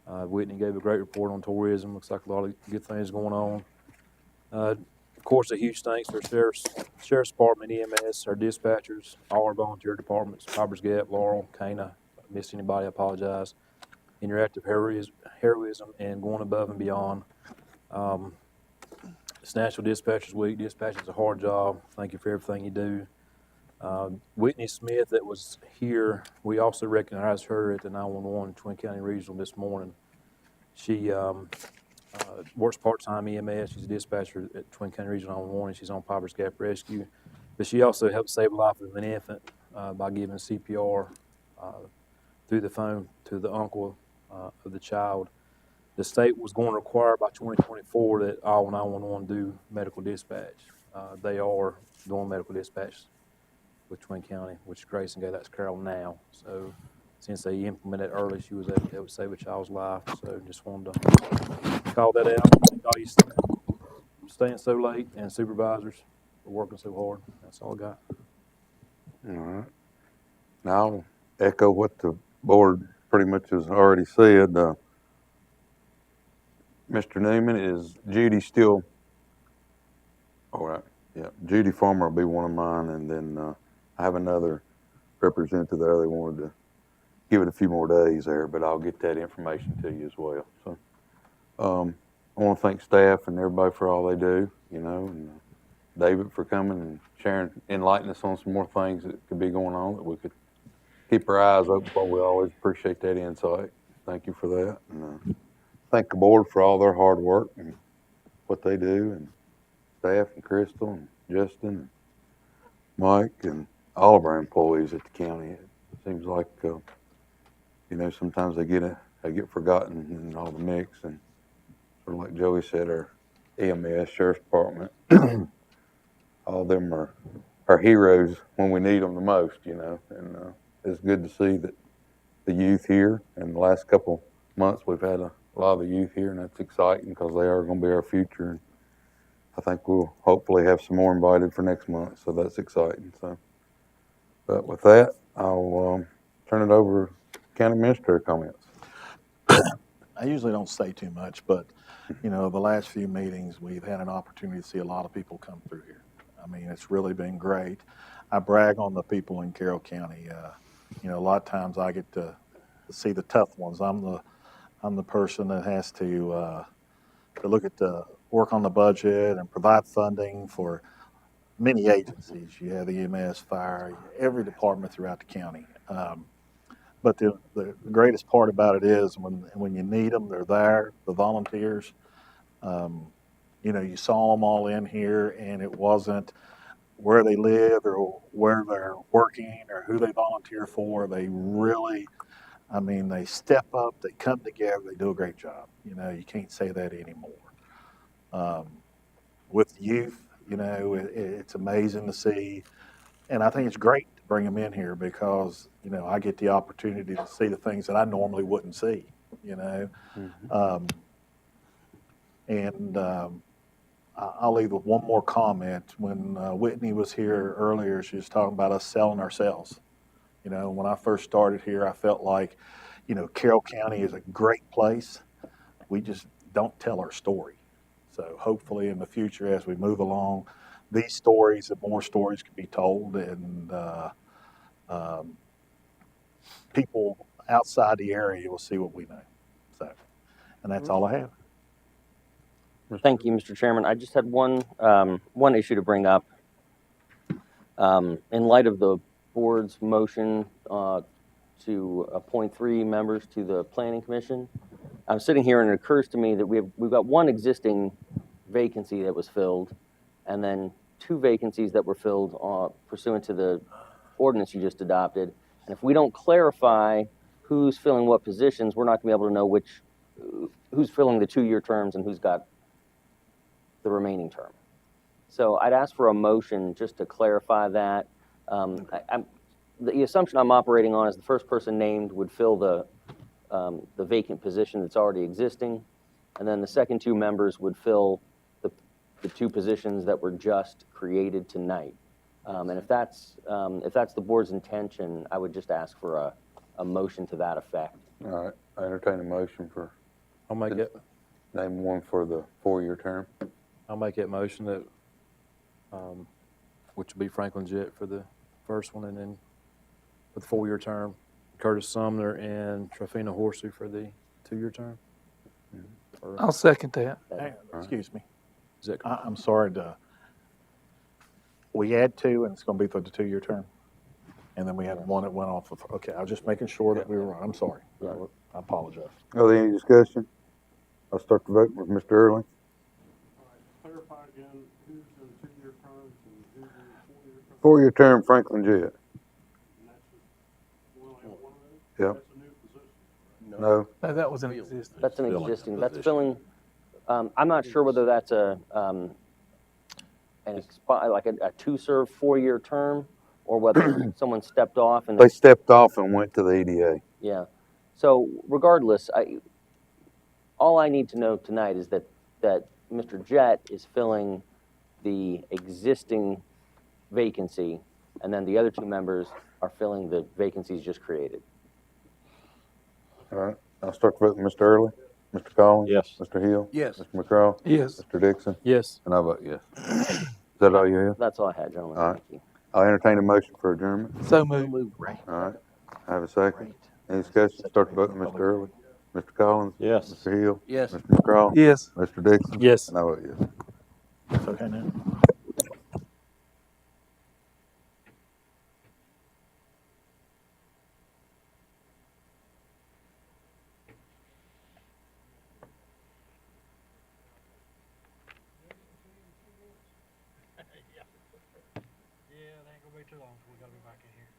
Whitney gave a great report on tourism. Looks like a lot of good things going on. Of course, a huge thanks to our Sheriff's Department, EMS, our dispatchers, all our volunteer departments, Bob's Gap, Laurel, Cana. If I missed anybody, I apologize. In your active heroism and going above and beyond. It's National Dispatchers Week. Dispatching is a hard job. Thank you for everything you do. Whitney Smith, that was here, we also recognized her at the 911 Twin County Regional this morning. She works part-time EMS. She's a dispatcher at Twin County Regional 911. She's on Piper's Gap Rescue. But she also helped save the life of an infant by giving CPR through the phone to the uncle of the child. The state was going to require by 2024 that all 911 do medical dispatch. They are doing medical dispatch with Twin County, which Grayson gave. That's Carroll now. So since they implemented early, she was able to help save a child's life. So just wanted to call that out. Thank all you staying so late and supervisors for working so hard. That's all I got. All right. Now I'll echo what the board pretty much has already said. Mr. Newman, is Judy still? All right. Yeah, Judy Farmer will be one of mine, and then I have another representative there. They wanted to give it a few more days there, but I'll get that information to you as well. So I want to thank staff and everybody for all they do, and David for coming and sharing, enlightening us on some more things that could be going on that we could keep our eyes open for. We always appreciate that insight. Thank you for that. And thank the board for all their hard work and what they do, and staff and Crystal and Justin and Mike and all of our employees at the county. It seems like sometimes they get forgotten in all the mix, and sort of like Joey said, our EMS, Sheriff's Department, all of them are heroes when we need them the most, and it's good to see that the youth here. In the last couple months, we've had a lot of the youth here, and that's exciting because they are going to be our future. And I think we'll hopefully have some more invited for next month, so that's exciting. So, but with that, I'll turn it over to County Administrator comments. I usually don't say too much, but, you know, the last few meetings, we've had an opportunity to see a lot of people come through here. I mean, it's really been great. I brag on the people in Carroll County. You know, a lot of times I get to see the tough ones. I'm the person that has to look at the work on the budget and provide funding for many agencies. You have the EMS, fire, every department throughout the county. But the greatest part about it is when you need them, they're there, the volunteers. You know, you saw them all in here, and it wasn't where they live or where they're working or who they volunteer for. They really, I mean, they step up, they come together, they do a great job. You know, you can't say that anymore. With youth, you know, it's amazing to see. And I think it's great to bring them in here because, you know, I get the opportunity to see the things that I normally wouldn't see, you know. I'll leave with one more comment. When Whitney was here earlier, she was talking about us selling ourselves. You know, when I first started here, I felt like, you know, Carroll County is a great place. We just don't tell our story. So hopefully in the future, as we move along, these stories and more stories can be told, and people outside the area will see what we know. So, and that's all I have. Thank you, Mr. Chairman. I just had one issue to bring up. In light of the board's motion to appoint 3 members to the Planning Commission, I'm sitting here and it occurs to me that we've got one existing vacancy that was filled, and then 2 vacancies that were filled pursuant to the ordinance you just adopted. And if we don't clarify who's filling what positions, we're not going to be able to know who's filling the 2-year terms and who's got the remaining term. So I'd ask for a motion just to clarify that. The assumption I'm operating on is the first person named would fill the vacant position that's already existing, and then the second 2 members would fill the 2 positions that were just created tonight. And if that's the board's intention, I would just ask for a motion to that effect. All right, I entertain a motion for. I'll make it. Name one for the 4-year term. I'll make that motion that, which will be Franklin Jett for the first one, and then for the 4-year term, Curtis Sumner and Trofina Horsey for the 2-year term. I'll second that. Hey, excuse me. Is that I'm sorry we had 2, and it's going to be for the 2-year term. And then we had one that went off of, okay, I was just making sure that we were right. I'm sorry. I apologize. Are there any discussion? I'll start the vote with Mr. Early. Clarify again, who's in 2-year terms and who's in 4-year terms? 4-year term, Franklin Jett. And that's just, we only have one of those? Yep. That's a new position. No. No, that was an existing. That's an existing. That's filling. I'm not sure whether that's like a 2-serve 4-year term, or whether someone stepped off and They stepped off and went to the EDA. Yeah. So regardless, all I need to know tonight is that Mr. Jett is filling the existing vacancy, and then the other 2 members are filling the vacancies just created. All right, I'll start the vote with Mr. Early. Mr. Collins? Yes. Mr. Hill? Yes. Mr. McCraw? Yes. Mr. Dixon? Yes. And I vote yes. Is that all you have? That's all I had, gentlemen. All right. Thank you. I'll entertain a motion for adjournment. So moved. Right. All right, I have a second. Any discussion? Start the vote with Mr. Early. Mr. Collins? Yes. Mr. Hill? Yes. Mr. McCraw? Yes. Mr. Dixon? Yes. And I vote yes. It's okay now. Yeah, it ain't gonna be too long before we gotta be back in here.